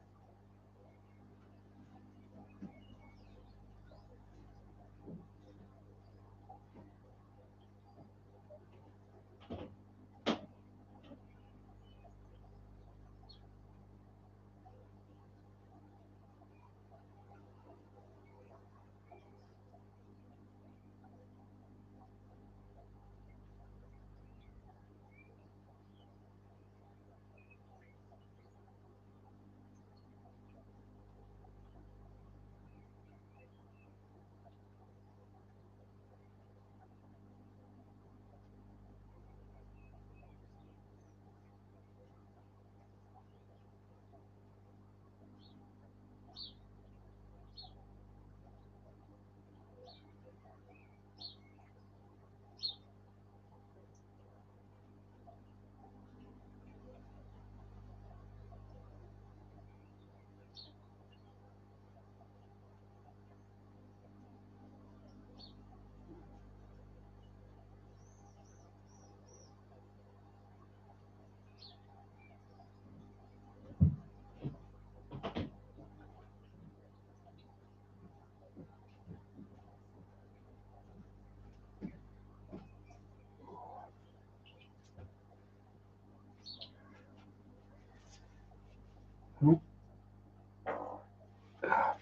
Oh.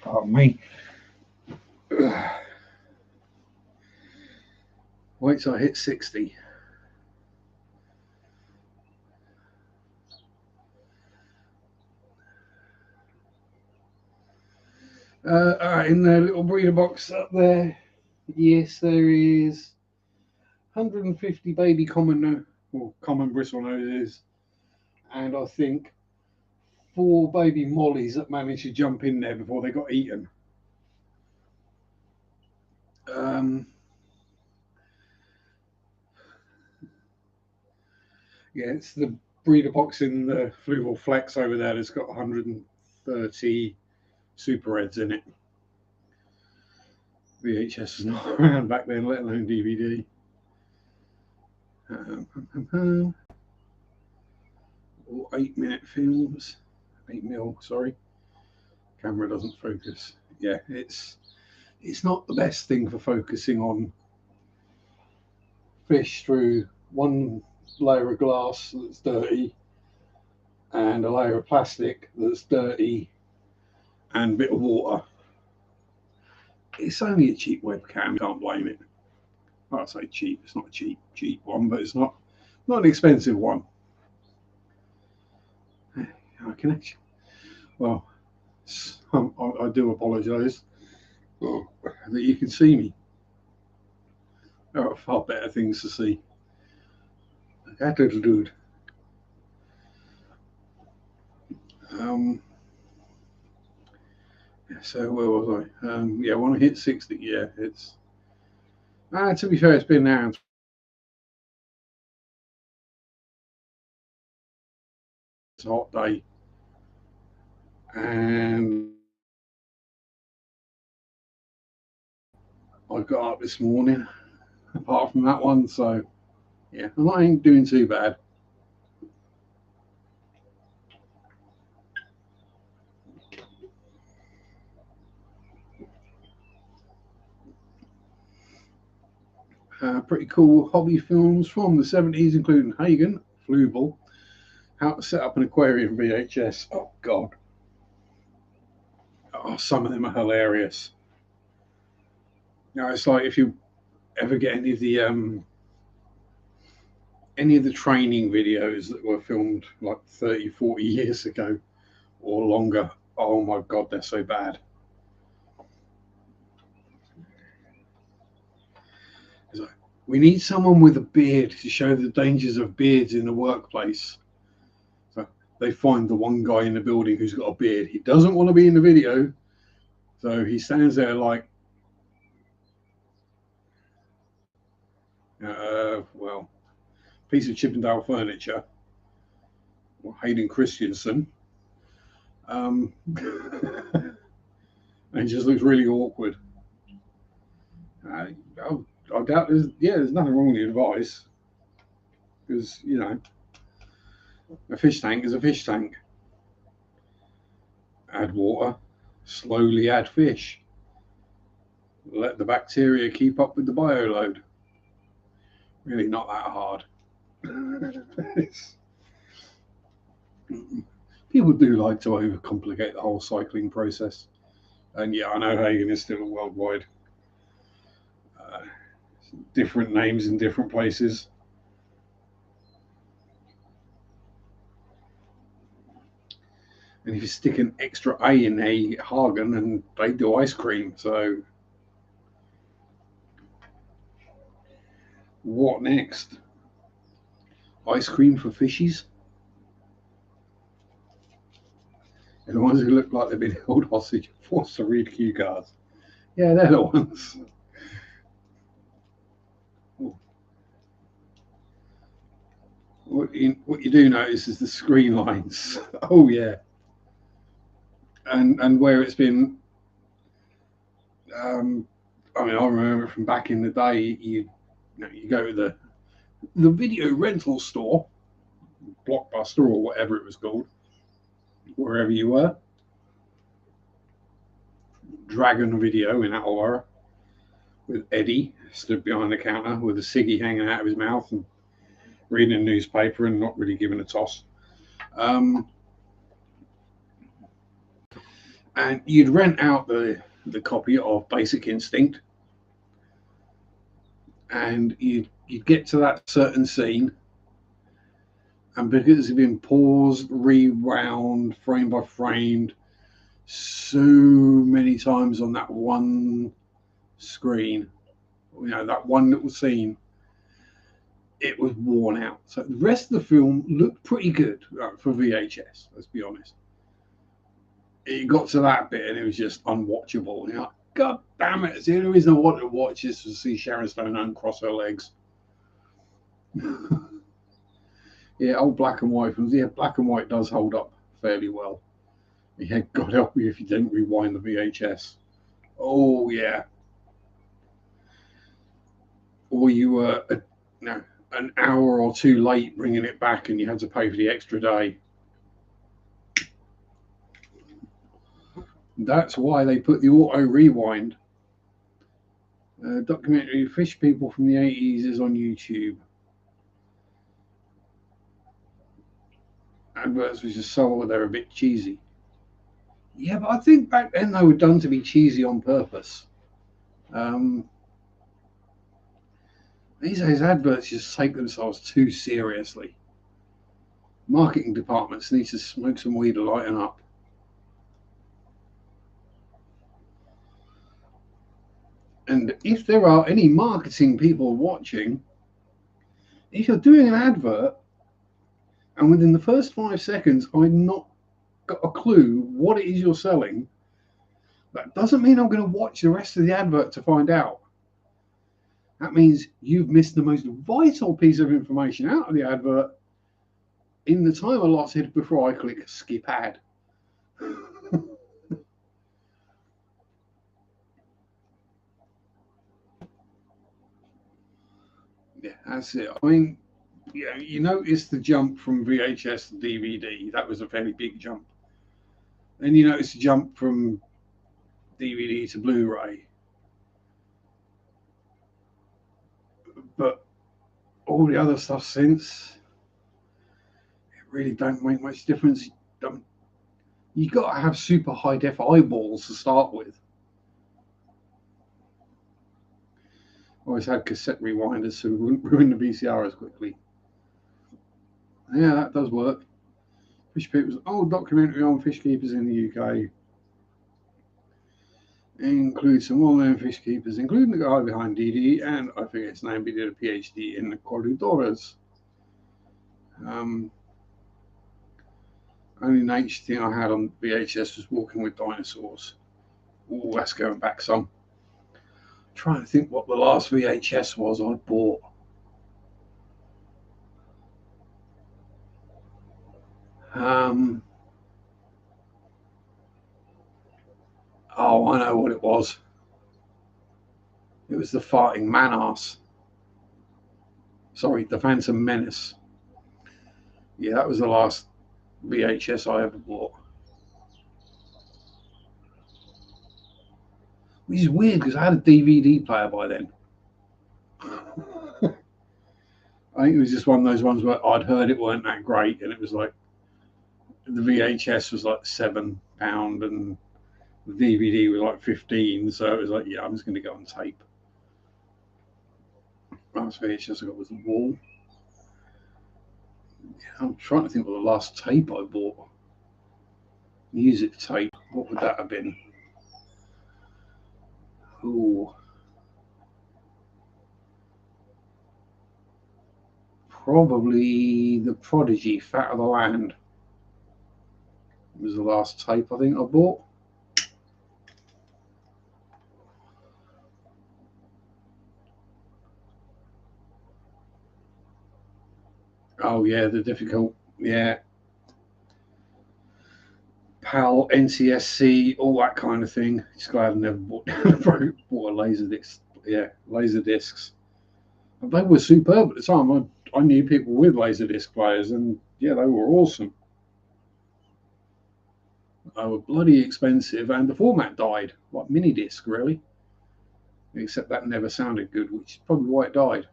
Pardon me. Wait till I hit 60. In the little breeder box up there, yes, there is 150 baby common bristle noses, and I think 4 baby mollies that managed to jump in there before they got eaten. Yeah, it's the breeder box in the Fluval Flex over there that's got 130 super reds in it. VHS was not around back then, let alone DVD. All 8-minute films. 8mm, sorry. Camera doesn't focus. Yeah, it's not the best thing for focusing on fish through one layer of glass that's dirty and a layer of plastic that's dirty and a bit of water. It's only a cheap webcam, can't blame it. Well, I say cheap, it's not a cheap one, but it's not an expensive one. can actually, well, I do apologise that you can see me. There are far better things to see. That little dude. So where was I? Yeah, when I hit 60, yeah, it's. To be fair, it's been now. It's a hot day, and I got up this morning. Apart from that one, so yeah, I ain't doing too bad. Pretty cool hobby films from the 70s, including Hagen, Fluval, How to Set Up an Aquarium VHS. Oh, God. Oh, some of them are hilarious. It's like if you ever get any of the training videos that were filmed like 30, 40 years ago or longer. Oh, my God, they're so bad. We need someone with a beard to show the dangers of beards in the workplace. So they find the one guy in the building who's got a beard. He doesn't want to be in the video, so he stands there like, well, piece of Chippendale furniture. Well, Hayden Christensen. And it just looks really awkward. I doubt there's nothing wrong with the advice. Because, a fish tank is a fish tank. Add water, slowly add fish. Let the bacteria keep up with the bioload. Really not that hard. People do like to overcomplicate the whole cycling process. And yeah, I know Hagen is still worldwide. Different names in different places. And if you stick an extra A in there, you get Hagen, and they do ice cream. So what next? Ice cream for fishies? And the ones who look like they've been held hostage and forced to read cue cards. Yeah, they're the ones. What you do notice is the screen lines. Oh yeah, and where it's been. I mean, I remember from back in the day. You go to the video rental store, Blockbuster or whatever it was called, wherever you were. Dragon Video in Attleborough, with Eddie stood behind the counter with a ciggy hanging out of his mouth and reading a newspaper and not really giving a toss. And you'd rent out the copy of Basic Instinct, and you'd get to that certain scene, and because it's been paused, rewound, frame by frame, so many times on that one screen, that one little scene, it was worn out. So the rest of the film looked pretty good for VHS, let's be honest. It got to that bit and it was just unwatchable. Like, God damn it, it's the only reason I wanted to watch this was to see Sharon Stone uncross her legs. Yeah, old black and white films. Yeah, black and white does hold up fairly well. Yeah, God help me if you didn't rewind the VHS. Oh, yeah. Or you were an hour or two late bringing it back and you had to pay for the extra day. That's why they put the auto rewind. Documentary Fish People from the 80s is on YouTube. Adverts was just so they're a bit cheesy. Yeah, but I think back then they were done to be cheesy on purpose. These days adverts just take themselves too seriously. Marketing departments need to smoke some weed to lighten up. And if there are any marketing people watching, if you're doing an advert and within the first 5 seconds I've not got a clue what it is you're selling, that doesn't mean I'm going to watch the rest of the advert to find out. That means you've missed the most vital piece of information out of the advert in the time allotted before I click skip ad. Yeah, that's it. I mean, yeah, you notice the jump from VHS to DVD. That was a fairly big jump. Then you notice the jump from DVD to Blu-ray. But all the other stuff since, it really don't make much difference. You got to have super high def eyeballs to start with. Always had cassette rewinders so we wouldn't ruin the VCR as quickly. Yeah, that does work. Fish Keepers, old documentary on fish keepers in the UK. Includes some well-known fish keepers, including the guy behind DD, and I forget his name, but he did a PhD in the corridors. Only nature thing I had on VHS was Walking with Dinosaurs. Oh, that's going back some. I'm trying to think what the last VHS was I bought. Oh, I know what it was. It was the farting man-ass. Sorry, the Phantom Menace. Yeah, that was the last VHS I ever bought. Which is weird because I had a DVD player by then. I think it was just one of those ones where I'd heard it weren't that great, and it was like the VHS was like £7 and the DVD was like 15, so it was like, yeah, I'm just going to go on tape. Last VHS I got was The Wall. Yeah, I'm trying to think what the last tape I bought. Music tape. What would that have been? Ooh. Probably The Prodigy, Fat of the Land. It was the last tape I think I bought. Oh yeah, the difficult, yeah. PAL, NCSC, all that kind of thing. Just glad I never bought a laser disc. Yeah, laser discs. They were superb at the time. I knew people with laser disc players, and yeah, they were awesome. They were bloody expensive, and the format died, like mini disc, really. Except that never sounded good, which is probably why it died.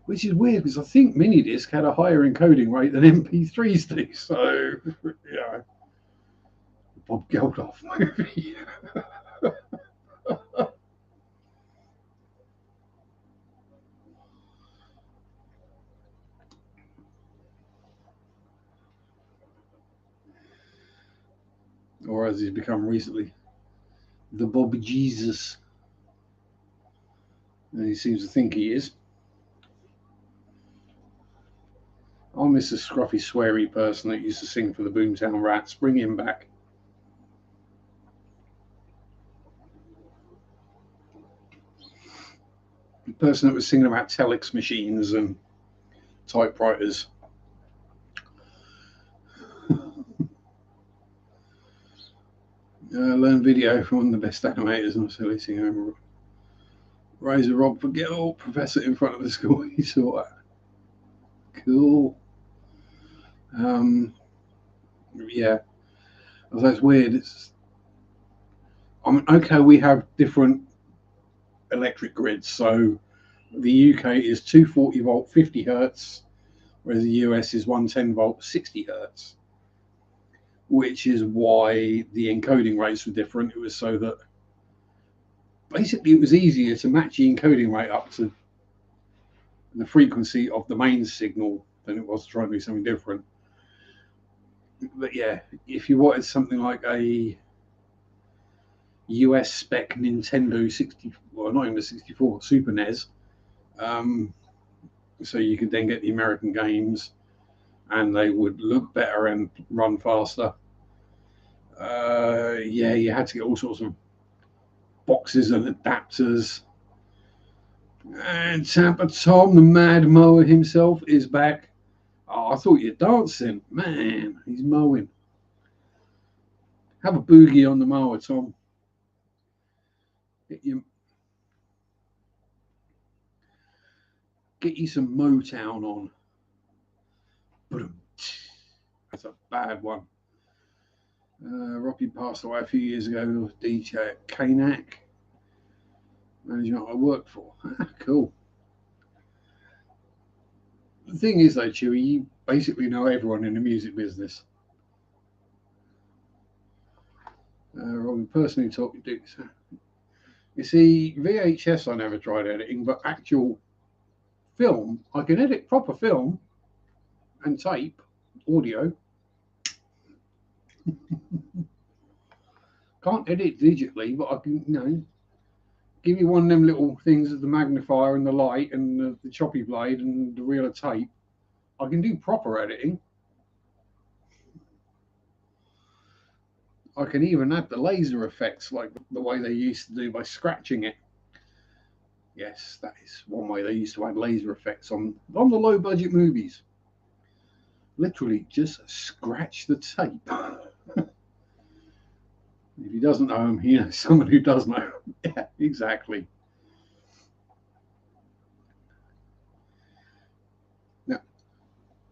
Which is weird because I think mini disc had a higher encoding rate than MP3s do. So, yeah, Bob Geldof movie. Or as he's become recently, the Bob Jesus. And he seems to think he is. I miss the scruffy, sweary person that used to sing for the Boomtown Rats. Bring him back. The person that was singing about telex machines and typewriters. Learn video from one of the best animators on silly singer. Razor Rob forget all professor in front of the school. He saw that. Cool. Yeah. That's weird. I mean, okay, we have different electric grids. So the UK is 240 volt, 50 hertz, whereas the US is 110 volt, 60 hertz. Which is why the encoding rates were different. It was so that basically it was easier to match the encoding rate up to the frequency of the main signal than it was trying to do something different. But yeah, if you wanted something like a US spec Nintendo 60, well, not even the 64, Super NES, so you could then get the American games and they would look better and run faster. Yeah, you had to get all sorts of boxes and adapters. And Tampa Tom, the mad mower himself, is back. Oh, I thought you were dancing. Man, he's mowing. Have a boogie on the mower, Tom. Get you some Motown on. That's a bad one. Rocky passed away a few years ago. DJ at Kanak. Management I worked for. Cool. The thing is, though, Chewy, you basically know everyone in the music business. Robin personally taught me to do so. You see, VHS I never tried editing, but actual film, I can edit proper film and tape, audio. Can't edit digitally, but I can, give you one of them little things with the magnifier and the light and the choppy blade and the reel of tape. I can do proper editing. I can even add the laser effects like the way they used to do by scratching it. Yes, that is one way they used to add laser effects on the low budget movies. Literally just scratch the tape. If he doesn't know him, he knows someone who does know him. Yeah, exactly. Now,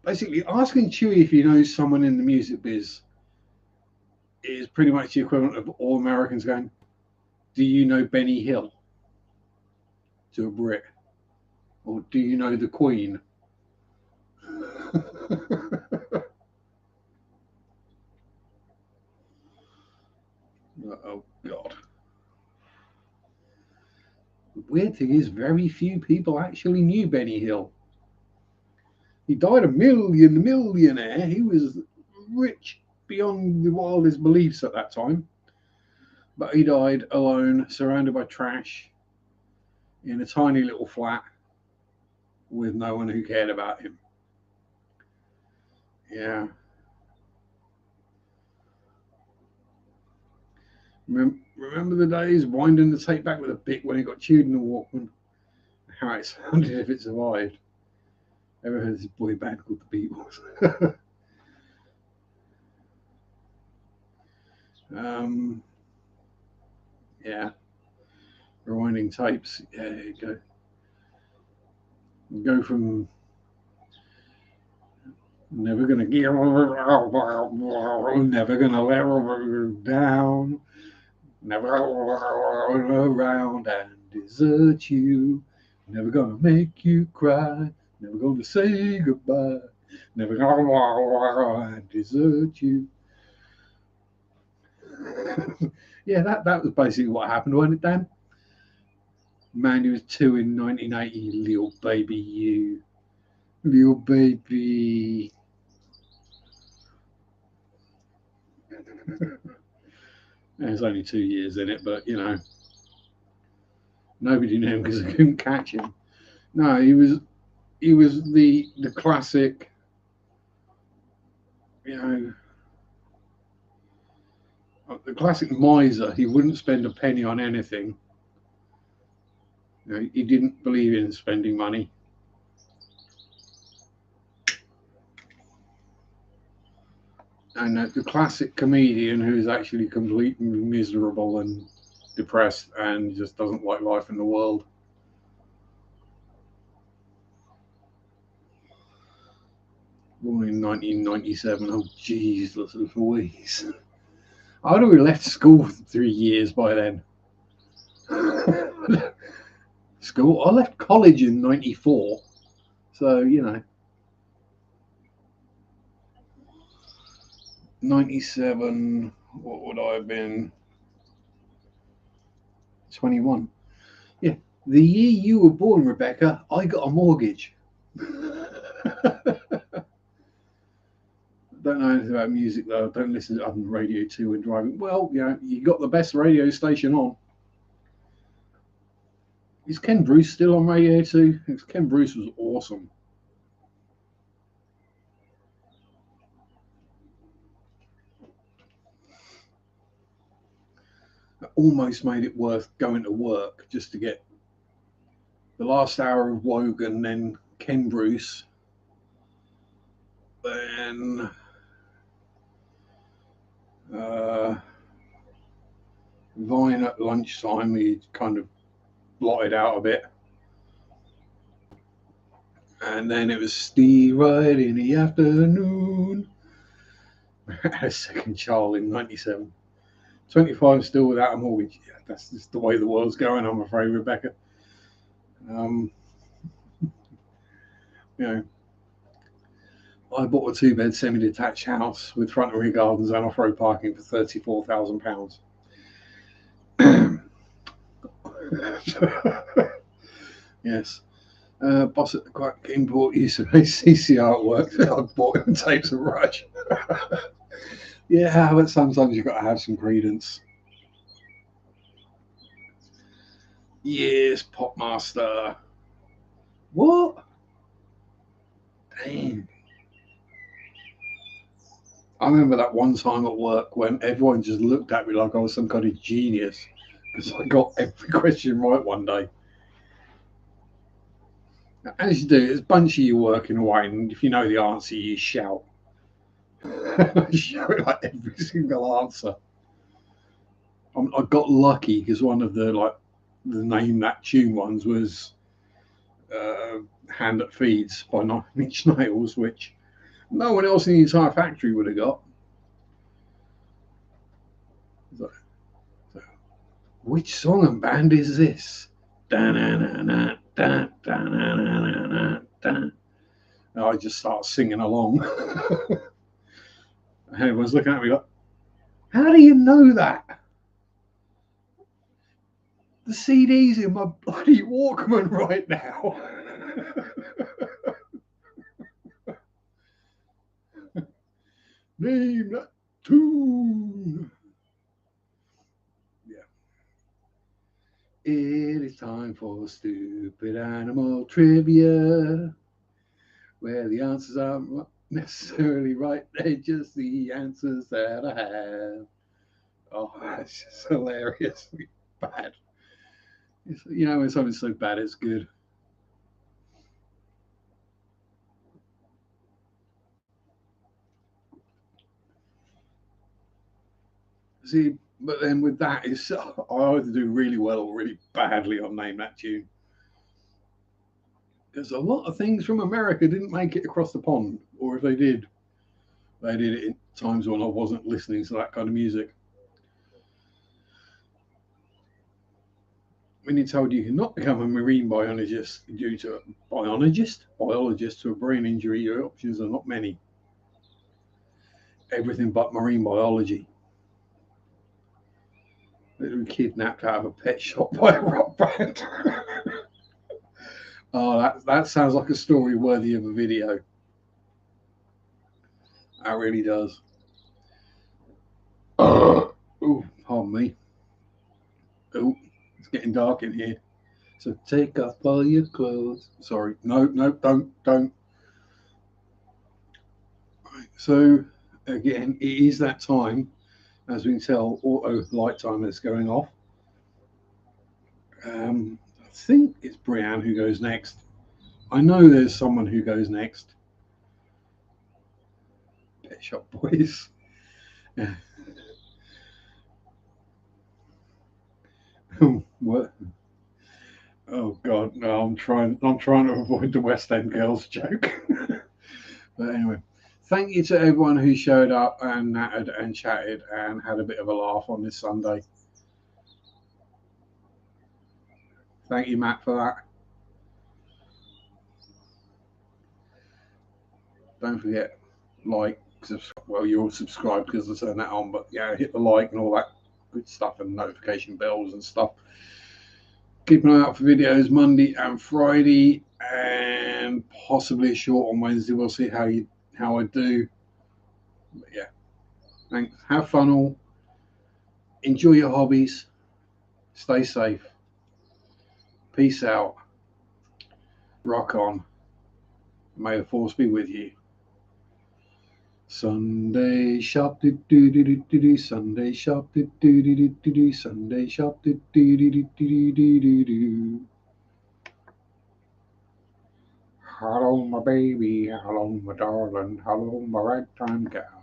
basically, asking Chewy if he knows someone in the music biz is pretty much the equivalent of all Americans going, do you know Benny Hill? To a Brit. Or do you know the Queen? Oh, God. The weird thing is, very few people actually knew Benny Hill. He died a millionaire. He was rich beyond the wildest beliefs at that time. But he died alone, surrounded by trash, in a tiny little flat with no one who cared about him. Yeah. Remember the days winding the tape back with a pick when it got chewed in the Walkman? How it sounded if it survived. Ever heard this boy band called the Beatles? Yeah. Rewinding tapes. Yeah, there you go. Go from never gonna get never gonna let her down, never around and desert you, never gonna make you cry, never gonna say goodbye, never gonna and desert you. Yeah, that was basically what happened, wasn't it, Dan? Man, he was 2 in 1980, little baby you. Little baby. There's only 2 years in it, but nobody knew him because they couldn't catch him. No, he was the classic, the classic miser. He wouldn't spend a penny on anything. He didn't believe in spending money. And the classic comedian who's actually completely miserable and depressed and just doesn't like life in the world. Born in 1997. Oh, Jesus Louise. I'd have left school for 3 years by then. School? I left college in 94. So, 97, what would I have been? 21. Yeah, The year you were born, Rebecca, I got a mortgage. Don't know anything about music though. Don't listen to other Radio 2 when driving. Well, you got the best radio station on. Is Ken Bruce still on Radio 2? Ken Bruce was awesome. It almost made it worth going to work just to get the last hour of Wogan, then Ken Bruce, then Vine at lunchtime. He kind of blotted out a bit. And then it was Steve right in the afternoon. A second child in 97. 25 still without a mortgage. Yeah, that's just the way the world's going, I'm afraid, Rebecca. I bought a 2-bed semi-detached house with front and rear gardens and off-road parking for £34,000. Yes. Boss at the Quack Import used to make CC artwork. I bought him tapes of Rush. Yeah, but sometimes you've got to have some credence. Yes, Popmaster. What? Damn. I remember that one time at work when everyone just looked at me like I was some kind of genius because I got every question right one day. Now, as you do, there's a bunch of you working away, and if you know the answer, you shout. I shout like every single answer. I got lucky because one of the name that tune ones was Hand That Feeds by 9 Inch Nails, which no one else in the entire factory would have got. So, which song and band is this? And I just start singing along. And everyone's looking at me like, how do you know that? The CD's in my bloody Walkman right now. Name that tune. Yeah. It is time for stupid animal trivia, where the answers aren't necessarily right, they're just the answers that I have. Oh, that's just hilariously bad. When something's so bad, it's good. See, but then with that, I either do really well or really badly on Name That Tune. Because a lot of things from America didn't make it across the pond, or if they did it in times when I wasn't listening to that kind of music. When you're told you cannot become a marine biologist due to biologist to a brain injury, your options are not many. Everything but marine biology. They were kidnapped out of a pet shop by a rock band. Oh, that sounds like a story worthy of a video. That really does. Oh, pardon me. Oh, it's getting dark in here. So take off all your clothes. Sorry. No, don't. Right. So again, it is that time. As we can tell, auto light timer is going off. I think it's Brianne who goes next. I know there's someone who goes next. Pet Shop Boys. Yeah. What? Oh God, no! I'm trying to avoid the West End Girls joke. But anyway, thank you to everyone who showed up and nattered and chatted and had a bit of a laugh on this Sunday. Thank you, Matt, for that. Don't forget, well, you're all subscribed because I turned that on, but yeah, hit the like and all that good stuff and notification bells and stuff. Keep an eye out for videos Monday and Friday, and possibly a short on Wednesday. We'll see how I do. But yeah, thanks. Have fun all. Enjoy your hobbies. Stay safe. Peace out. Rock on. May the force be with you. Sunday Sharpe, do do do do do do. Sunday Sharpe, do do do do do do. Sunday Sharpe, do do do do do do do do. Hello, my baby. Hello, my darling. Hello, my ragtime gal.